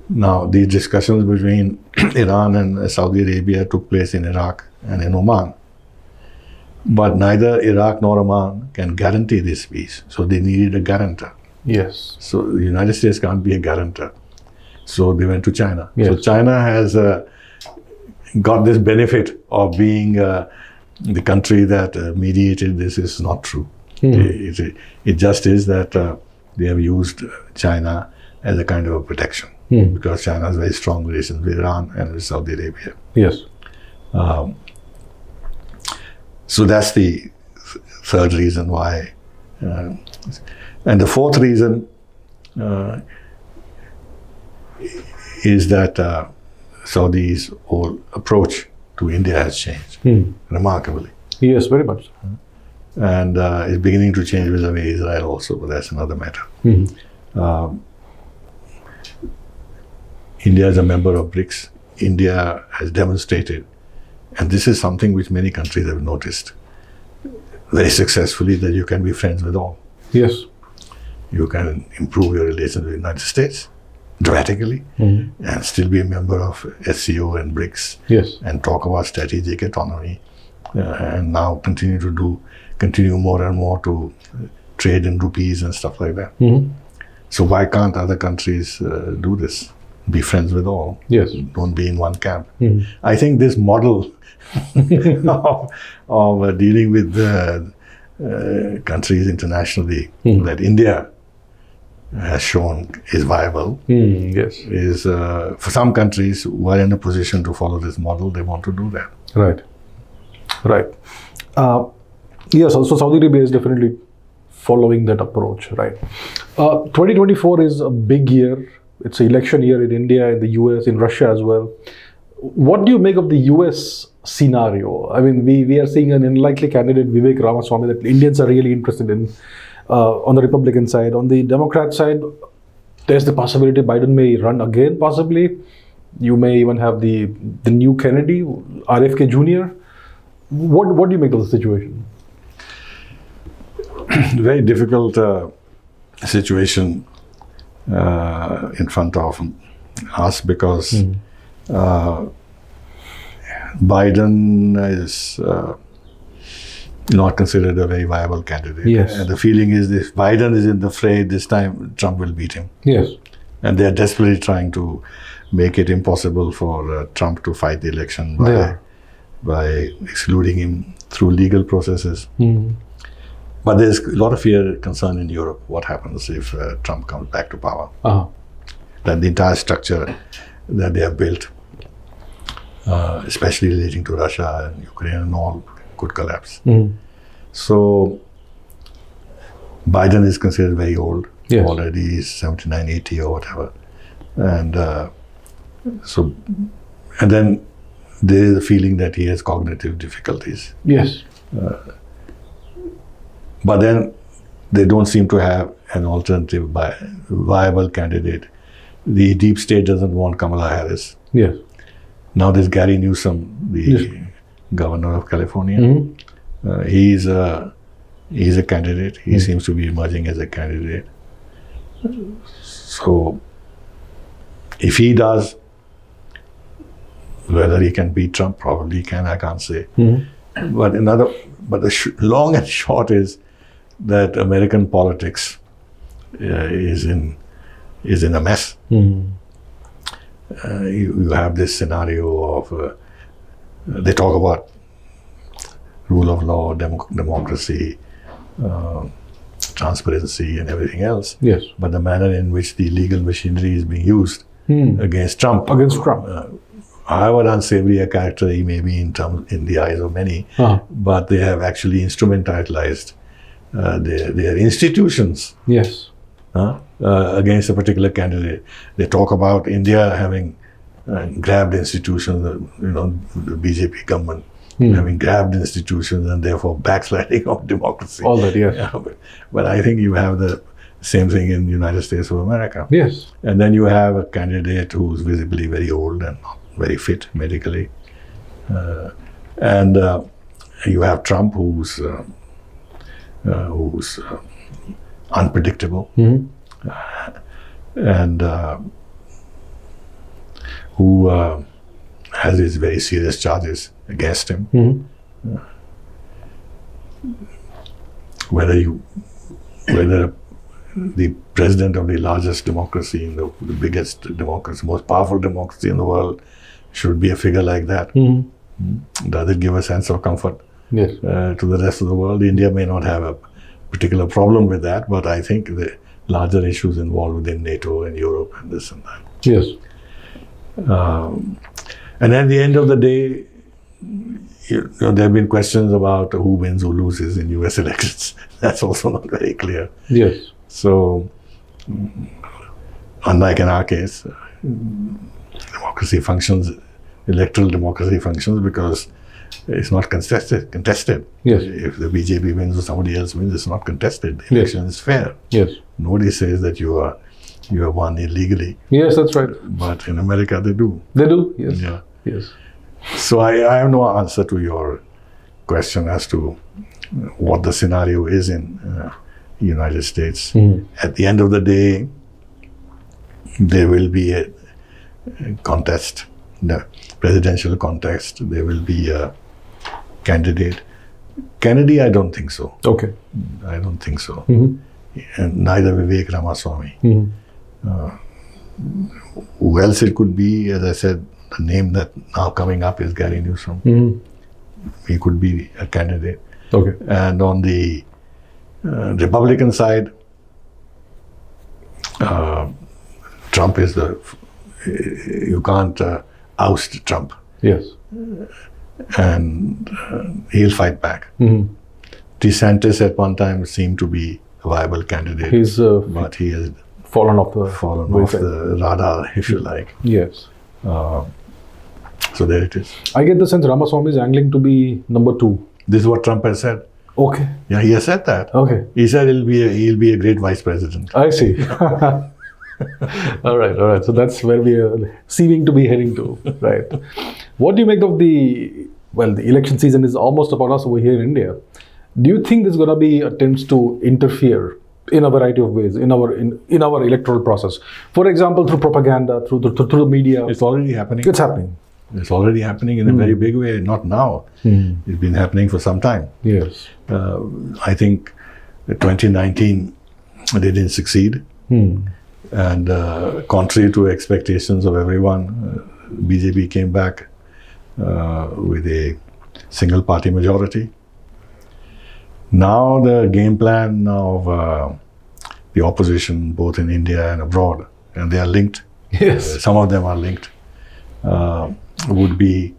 Now, these discussions between Iran and Saudi Arabia took place in Iraq and in Oman. But neither Iraq nor Oman can guarantee this peace. So they needed a guarantor. Yes. So the United States can't be a guarantor. So they went to China. Yes. So China has got this benefit of being the country that mediated this. Is not true. It just is that they have used China as a kind of a protection because China has very strong relations with Iran and with Saudi Arabia. Yes. So that's the third reason why. And the fourth reason is that Saudi's whole approach to India has changed remarkably. Yes, very much. And it's beginning to change with Israel also, but that's another matter. India is a member of BRICS. India has demonstrated, and this is something which many countries have noticed very successfully, that you can be friends with all. Yes. You can improve your relations with the United States dramatically and still be a member of SCO and BRICS. Yes. And talk about strategic autonomy and now continue more and more to trade in rupees and stuff like that. So why can't other countries do this? Be friends with all. Yes. Don't be in one camp. I think this model of dealing with countries internationally that India has shown is viable. Yes. Is for some countries who are in a position to follow this model, they want to do that. Right. Right. Yes, also Saudi Arabia is definitely following that approach, right? 2024 is a big year. It's an election year in India, in the US, in Russia as well. What do you make of the US scenario? I mean, we are seeing an unlikely candidate, Vivek Ramaswamy, that Indians are really interested in on the Republican side. On the Democrat side, there's the possibility Biden may run again, possibly. You may even have the new Kennedy, RFK Jr. What do you make of the situation? Very difficult situation in front of us because Biden is not considered a very viable candidate. Yes. And the feeling is if Biden is in the fray this time, Trump will beat him. Yes. And they are desperately trying to make it impossible for Trump to fight the election by excluding him through legal processes. But there's a lot of fear, concern in Europe. What happens if Trump comes back to power? That the entire structure that they have built, especially relating to Russia and Ukraine and all, could collapse. So Biden is considered very old. Yes. Already he's 79, 80 or whatever. And then there is a feeling that he has cognitive difficulties. Yes. But then they don't seem to have an alternative viable candidate the deep state doesn't want Kamala Harris. Yes. Now there's Gary Newsom, the governor of California. He's a candidate. He seems to be emerging as a candidate. So if he does, whether he can beat Trump, probably he can, I can't say. But the long and short is that American politics is in a mess. You have this scenario of they talk about rule of law, democracy, transparency, and everything else. Yes. But the manner in which the legal machinery is being used against Trump. However unsavory a character he may be in the eyes of many, but they have actually instrumentalized their institutions. Yes. Against a particular candidate. They talk about India having grabbed institutions, the BJP government having grabbed institutions and therefore backsliding of democracy. All that, yes. But I think you have the same thing in the United States of America. Yes. And then you have a candidate who's visibly very old and not very fit medically. And you have Trump who's unpredictable, and who has these very serious charges against him. Whether the president of the largest democracy, in the biggest democracy, most powerful democracy in the world, should be a figure like that. Does it give a sense of comfort to the rest of the world? India may not have a particular problem with that, but I think the larger issues involved within NATO and Europe and this and that. Yes. And at the end of the day, there have been questions about who wins, who loses in US elections. That's also not very clear. Yes. So, unlike in our case, electoral democracy functions because it's not contested. Yes. If the BJP wins or somebody else wins, it's not contested. The election is fair. Yes. Nobody says that you have won illegally. Yes, that's right. But in America, they do. They do. Yes. Yeah. Yes. So I have no answer to your question as to what the scenario is in the United States. At the end of the day, there will be a contest, the presidential contest. There will be a candidate. Kennedy, I don't think so. Okay. I don't think so. And neither Vivek Ramaswamy. Who else it could be? As I said, the name that now coming up is Gary Newsom. He could be a candidate. Okay. And on the Republican side, Trump is you can't oust Trump. Yes. And he'll fight back. DeSantis at one time seemed to be a viable candidate, but he has fallen off the radar, if you like. Yes. So there it is. I get the sense Ramaswamy is angling to be number 2. This is what Trump has said. Okay. Yeah, he has said that. Okay. He said he'll be a great vice president. I see. All right. So that's where we are seeming to be heading to, right? What do you make of the election season is almost upon us over here in India. Do you think there's going to be attempts to interfere in a variety of ways in our electoral process? For example, through propaganda, through the media. It's already happening. It's happening. It's already happening in a very big way. Not now. It's been happening for some time. Yes. I think 2019 they didn't succeed. And contrary to expectations of everyone, BJP came back with a single party majority. Now the game plan of the opposition, both in India and abroad, and they are linked. Yes. Some of them are linked. Would be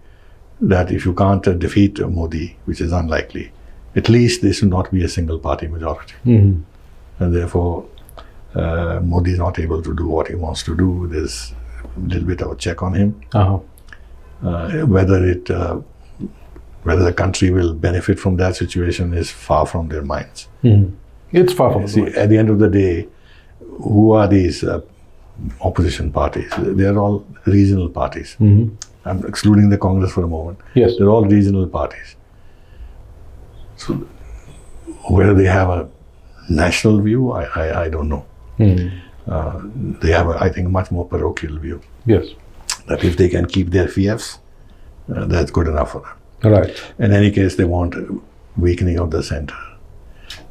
that if you can't defeat Modi, which is unlikely, at least there should not be a single party majority. And therefore, Modi is not able to do what he wants to do. There's a little bit of a check on him. Whether the country will benefit from that situation is far from their minds. It's far from See, at the end of the day, who are these opposition parties. They're all regional parties. I'm excluding the Congress for a moment. Yes. They're all regional parties. So whether they have a national view, I don't know. They have, I think, much more parochial view. Yes. That if they can keep their fiefs, that's good enough for them. Right. In any case, they want a weakening of the center,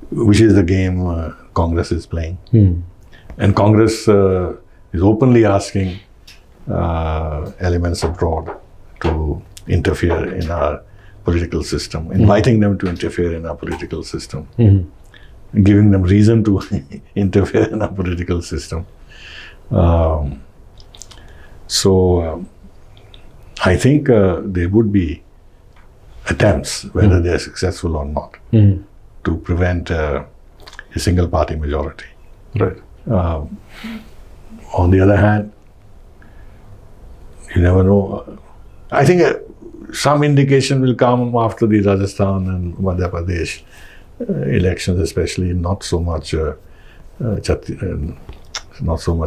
which is the game Congress is playing. And Congress is openly asking elements abroad to interfere in our political system, inviting them to interfere in our political system, giving them reason to interfere in our political system. So I think there would be attempts, whether they are successful or not, to prevent a single party majority. Right. On the other hand, you never know. I think some indication will come after the Rajasthan and Madhya Pradesh elections, especially not so much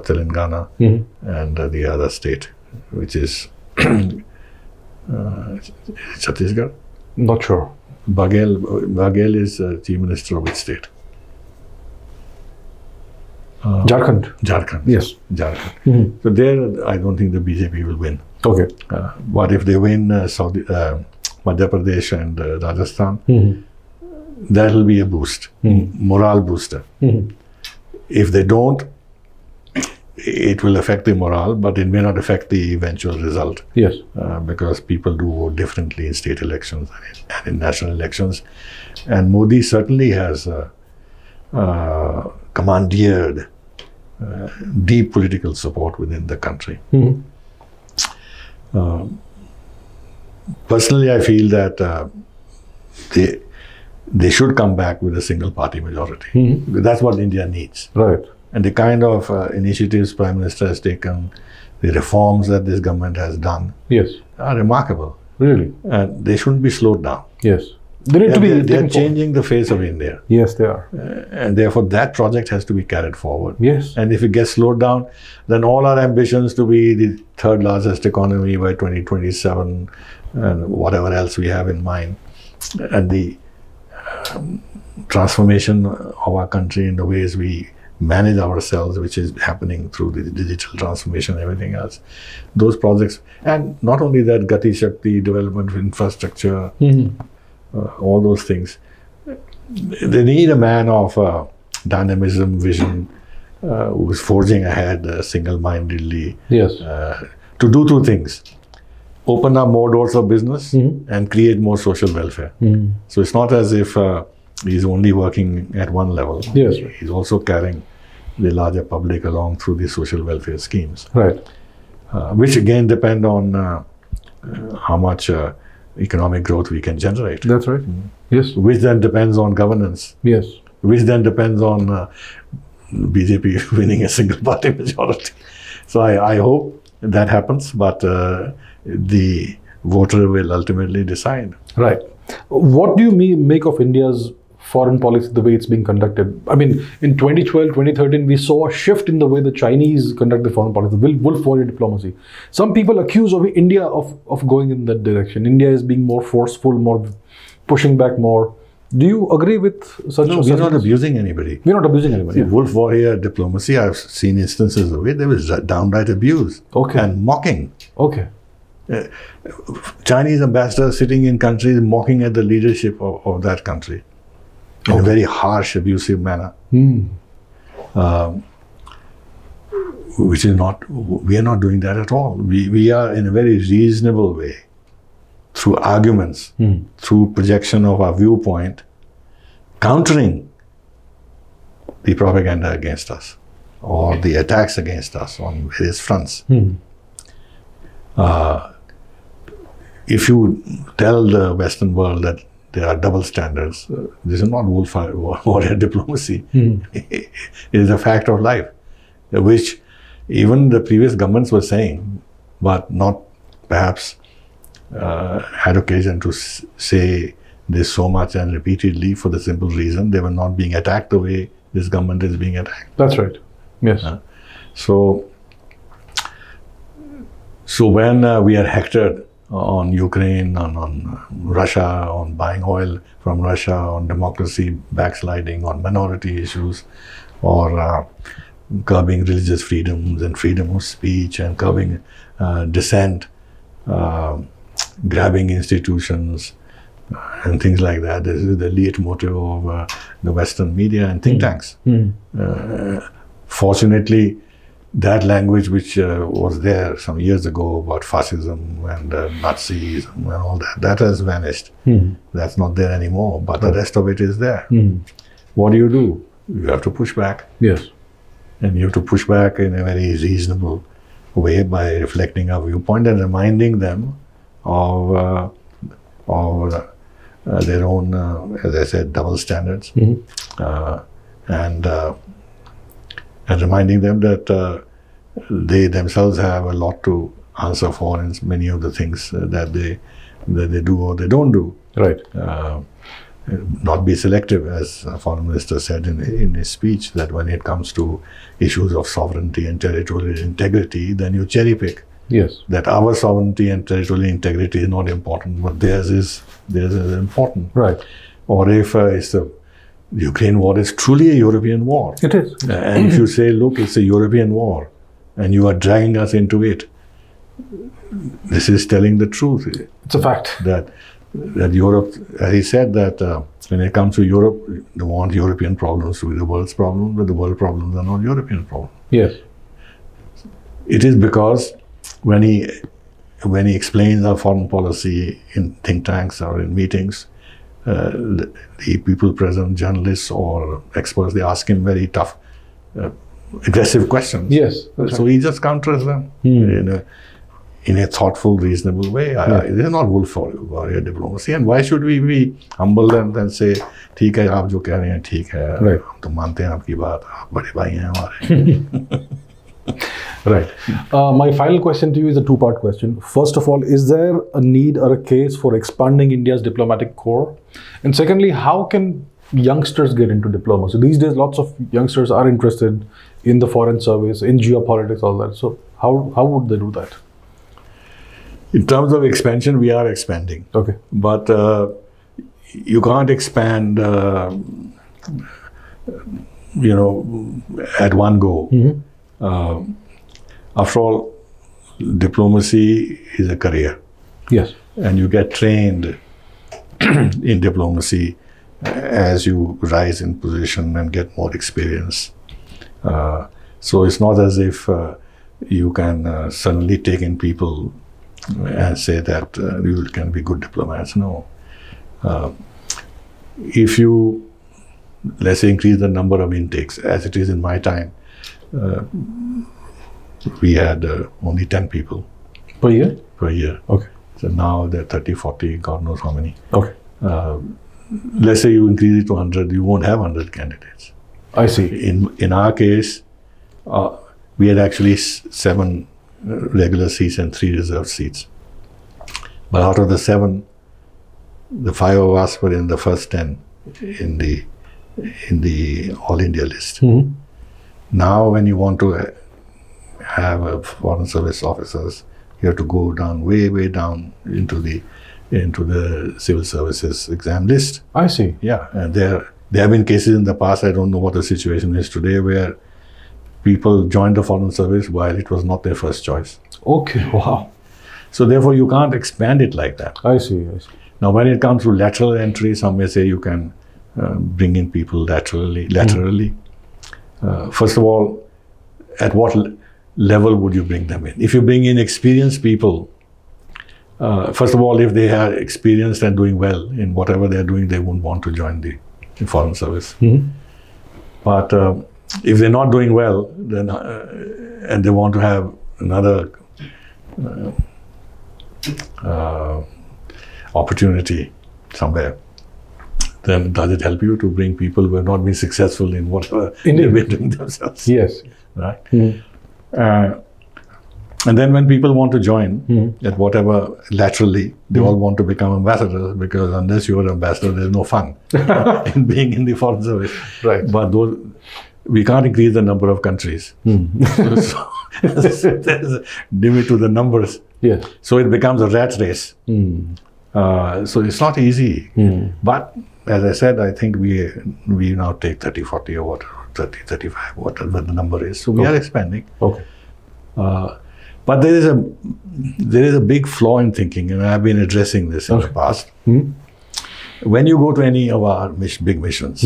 Telangana and the other state, which is Chhattisgarh. Not sure. Baghel is Chief Minister of which state? Jharkhand. Jharkhand. Yes. Jharkhand. So there, I don't think the BJP will win. Okay. But if they win Madhya Pradesh and Rajasthan, that will be a boost, morale booster. If they don't, it will affect the morale, but it may not affect the eventual result. Yes. Because people do vote differently in state elections and in national elections. And Modi certainly has commandeered deep political support within the country. Personally, I feel that they should come back with a single party majority. That's what India needs. Right. And the kind of initiatives Prime Minister has taken, the reforms that this government has done, Yes. are remarkable. Really? And they shouldn't be slowed down. Yes. They need to be. They're changing the face of India. Yes, they are. And therefore, that project has to be carried forward. Yes. And if it gets slowed down, then all our ambitions to be the third largest economy by 2027 and whatever else we have in mind, and the transformation of our country in the ways we manage ourselves, which is happening through the digital transformation and everything else, those projects, and not only that, Gati Shakti, development of infrastructure, all those things. They need a man of dynamism, vision, who is forging ahead single-mindedly. Yes. To do two things: open up more doors of business and create more social welfare. So it's not as if he's only working at one level. Yes. He's also carrying the larger public along through the social welfare schemes. Right. Which again depend on how much economic growth we can generate. That's right. Yes. Which then depends on governance. Yes. Which then depends on BJP winning a single party majority. So I hope that happens, but the voter will ultimately decide. Right. What do you make of India's foreign policy, the way it's being conducted? I mean, in 2012, 2013, we saw a shift in the way the Chinese conduct the foreign policy, the wolf warrior diplomacy. Some people accuse of India of going in that direction. India is being more forceful, more pushing back more. Do you agree with such? No, we're not abusing anybody. We're not abusing anybody. See, wolf warrior diplomacy, I've seen instances of it. There was downright abuse and mocking. Okay. Chinese ambassadors sitting in countries mocking at the leadership of that country in a very harsh, abusive manner. Which is not, we are not doing that at all. We are in a very reasonable way, through arguments, through projection of our viewpoint, countering the propaganda against us or the attacks against us on various fronts. If you tell the Western world that there are double standards, this is not wolf warrior diplomacy. It is a fact of life, which even the previous governments were saying, but not perhaps had occasion to say this so much and repeatedly, for the simple reason they were not being attacked the way this government is being attacked. That's right. Yes. So So when we are hectored on Ukraine, on Russia, on buying oil from Russia, on democracy backsliding, on minority issues, or curbing religious freedoms and freedom of speech and curbing dissent, grabbing institutions and things like that. This is the leitmotif of the Western media and think tanks. Fortunately, that language which was there some years ago about fascism and Nazism and all that, that has vanished. That's not there anymore, but the rest of it is there. What do? You have to push back. Yes. And you have to push back in a very reasonable way by reflecting our viewpoint and reminding them of their own, as I said, double standards. And reminding them that they themselves have a lot to answer for in many of the things that they do or they don't do. Right. Not be selective, as a foreign minister said in his speech, that when it comes to issues of sovereignty and territorial integrity, then you cherry pick. Yes. That our sovereignty and territorial integrity is not important, but theirs is important. Right. Or if it's the Ukraine war is truly a European war. It is. And if you say, look, it's a European war, and you are dragging us into it, this is telling the truth. It's a fact. That Europe, as he said, that when it comes to Europe, they want European problems to be the world's problem, but the world problems are not European problems. Yes. It is because when he explains our foreign policy in think tanks or in meetings, the people present, journalists or experts, they ask him very tough, aggressive questions. Yes. So he just counters them in a thoughtful, reasonable way. This is not wolf warrior diplomacy. And why should we be humble and say, ठीक है, आप जो कह रहे हैं ठीक है, हम तो मानते हैं आपकी बात, आप बड़े भाई हैं हमारे. Right. My final question to you is a two-part question. First of all, is there a need or a case for expanding India's diplomatic corps? And secondly, how can youngsters get into diplomacy? These days, lots of youngsters are interested in the foreign service, in geopolitics, all that. So how would they do that? In terms of expansion, we are expanding. Okay. But you can't expand, at one go. After all, diplomacy is a career. Yes. And you get trained in diplomacy as you rise in position and get more experience. So it's not as if you can suddenly take in people and say that you can be good diplomats. No. If you, let's say, increase the number of intakes, as it is in my time, we had only 10 people. Per year? Per year. Okay. So now there are 30, 40, God knows how many. Okay. Let's say you increase it to 100, you won't have 100 candidates. I see. In our case, we had actually 7 regular seats and 3 reserved seats. But out of the 7, the 5 of us were in the first 10 in the All India list. Now, when you want to have foreign service officers, you have to go down, way down into the civil services exam list. I see. Yeah, and there have been cases in the past, I don't know what the situation is today, where people joined the foreign service while it was not their first choice. Okay, wow. So therefore, you can't expand it like that. I see. Now, when it comes to lateral entry, some may say you can bring in people laterally. First of all, at what level would you bring them in? If you bring in experienced people, first of all, if they are experienced and doing well in whatever they're doing, they won't want to join the foreign service. But if they're not doing well, then and they want to have another opportunity somewhere, then does it help you to bring people who have not been successful in whatever they've been doing themselves? Yes. Right? And then when people want to join at whatever laterally, they all want to become ambassadors, because unless you're an ambassador, there's no fun in being in the foreign service. Right. But we can't increase the number of countries. There's a limit to the numbers. Yes. So it becomes a rat race. So it's not easy. But as I said, I think we now take 30, 40 or whatever, 30, 35, whatever the number is. So we are expanding. Okay. But there is a big flaw in thinking, and I've been addressing this in the past. When you go to any of our big missions,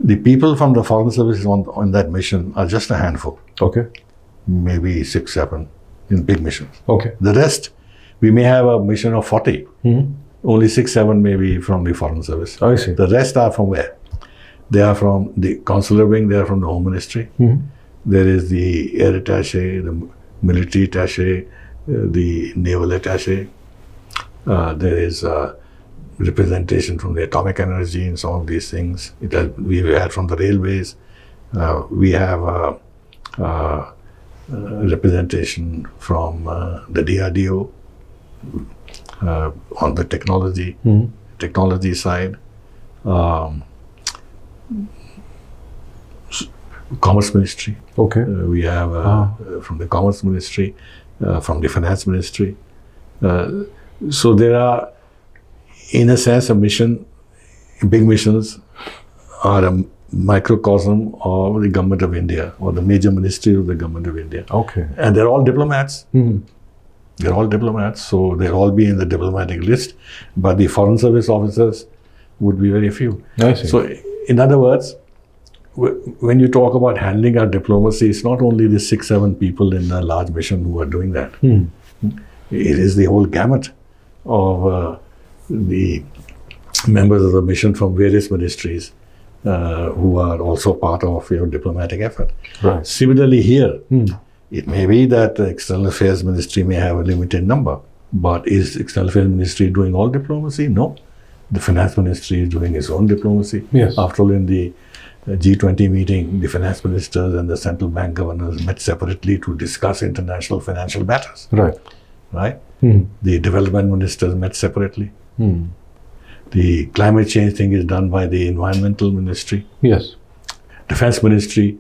the people from the foreign service on that mission are just a handful. Okay. Maybe 6, 7 in big missions. Okay. The rest, we may have a mission of 40. Only 6, 7 maybe from the foreign service. I see. The rest are from where? They are from the consular wing, they are from the Home Ministry. There is the air attaché, the military attaché, the naval attaché. There is representation from the atomic energy and some of these things. We had from the railways. We have representation from the DRDO on the technology side. Commerce Ministry. Okay. We have from the Commerce Ministry, from the Finance Ministry. So there are, in a sense, big missions are a microcosm of the government of India or the major ministry of the government of India. Okay. And they're all diplomats. They're all diplomats, so they'll all be in the diplomatic list, but the foreign service officers would be very few. I see. So, in other words, when you talk about handling our diplomacy, it's not only the 6, 7 people in a large mission who are doing that. It is the whole gamut of the members of the mission from various ministries who are also part of your diplomatic effort. Right. Similarly here, it may be that the External Affairs Ministry may have a limited number, but is External Affairs Ministry doing all diplomacy? No. The Finance Ministry is doing its own diplomacy. Yes. After all, in the G20 meeting, the finance ministers and the central bank governors met separately to discuss international financial matters. Right. Right? The development ministers met separately. The climate change thing is done by the environmental ministry. Yes. Defense ministry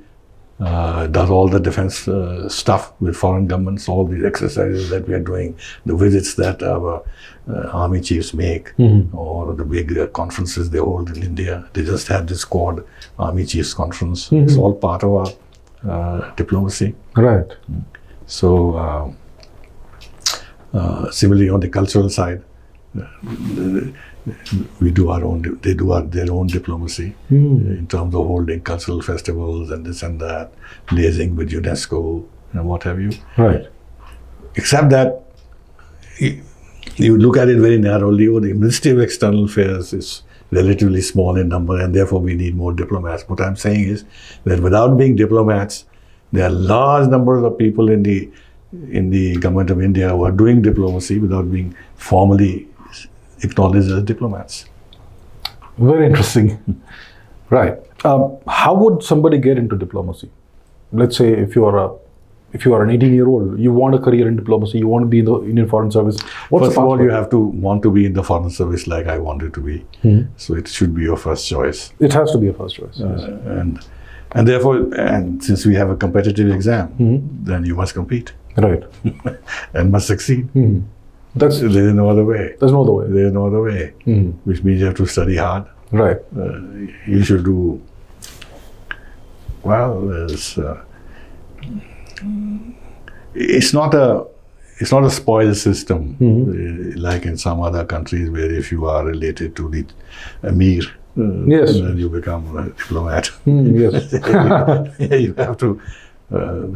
does all the defense stuff with foreign governments, all these exercises that we are doing, the visits that our army chiefs make, or the big conferences they hold in India. They just had this Quad Army Chiefs Conference. It's all part of our diplomacy. Right. So, similarly on the cultural side, we do our own, they do their own diplomacy in terms of holding cultural festivals and this and that, liaising with UNESCO and what have you. Right. Except that you look at it very narrowly. The Ministry of External Affairs is relatively small in number, and therefore we need more diplomats. What I'm saying is that without being diplomats, there are large numbers of people in the government of India who are doing diplomacy without being formally acknowledged as diplomats. Very interesting. Right. How would somebody get into diplomacy? Let's say if you are an 18-year-old, you want a career in diplomacy, you want to be in the Indian Foreign Service. First of all, you have to want to be in the Foreign Service like I wanted to be. So it should be your first choice. It has to be a first choice. Yes. And therefore, since we have a competitive exam, then you must compete. Right. And must succeed. There is no other way. There's no other way. There is no other way. Which means you have to study hard. Right. You should do well. It's not a spoiled system like in some other countries where if you are related to the emir, then you become a diplomat. Yes. You have to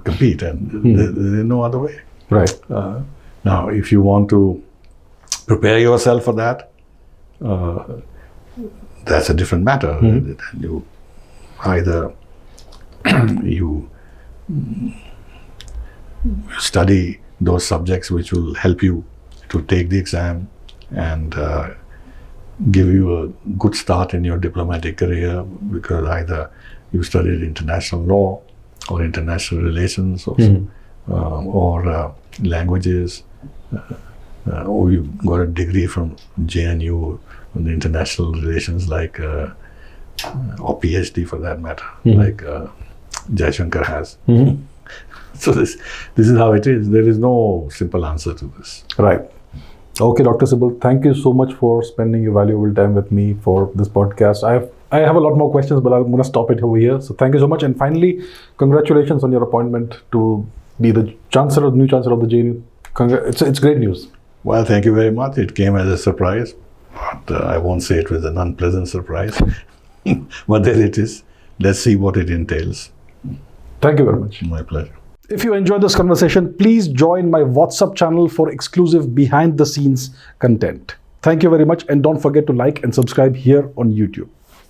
compete, and there is no other way. Right. Now, if you want to prepare yourself for that, that's a different matter. You either you study those subjects which will help you to take the exam and give you a good start in your diplomatic career, because either you studied international law or international relations or languages, or you got a degree from JNU in international relations, like or PhD for that matter, like Jaishankar has. So this is how it is. There is no simple answer to this. Right. Okay, Dr. Sibal, thank you so much for spending your valuable time with me for this podcast. I have a lot more questions, but I'm going to stop it over here. So thank you so much. And finally, congratulations on your appointment to be the new Chancellor of the JNU. It's great news. Well, thank you very much. It came as a surprise, but I won't say it was an unpleasant surprise. But there it is. Let's see what it entails. Thank you very much. My pleasure. If you enjoyed this conversation, please join my WhatsApp channel for exclusive behind-the-scenes content. Thank you very much, and don't forget to like and subscribe here on YouTube.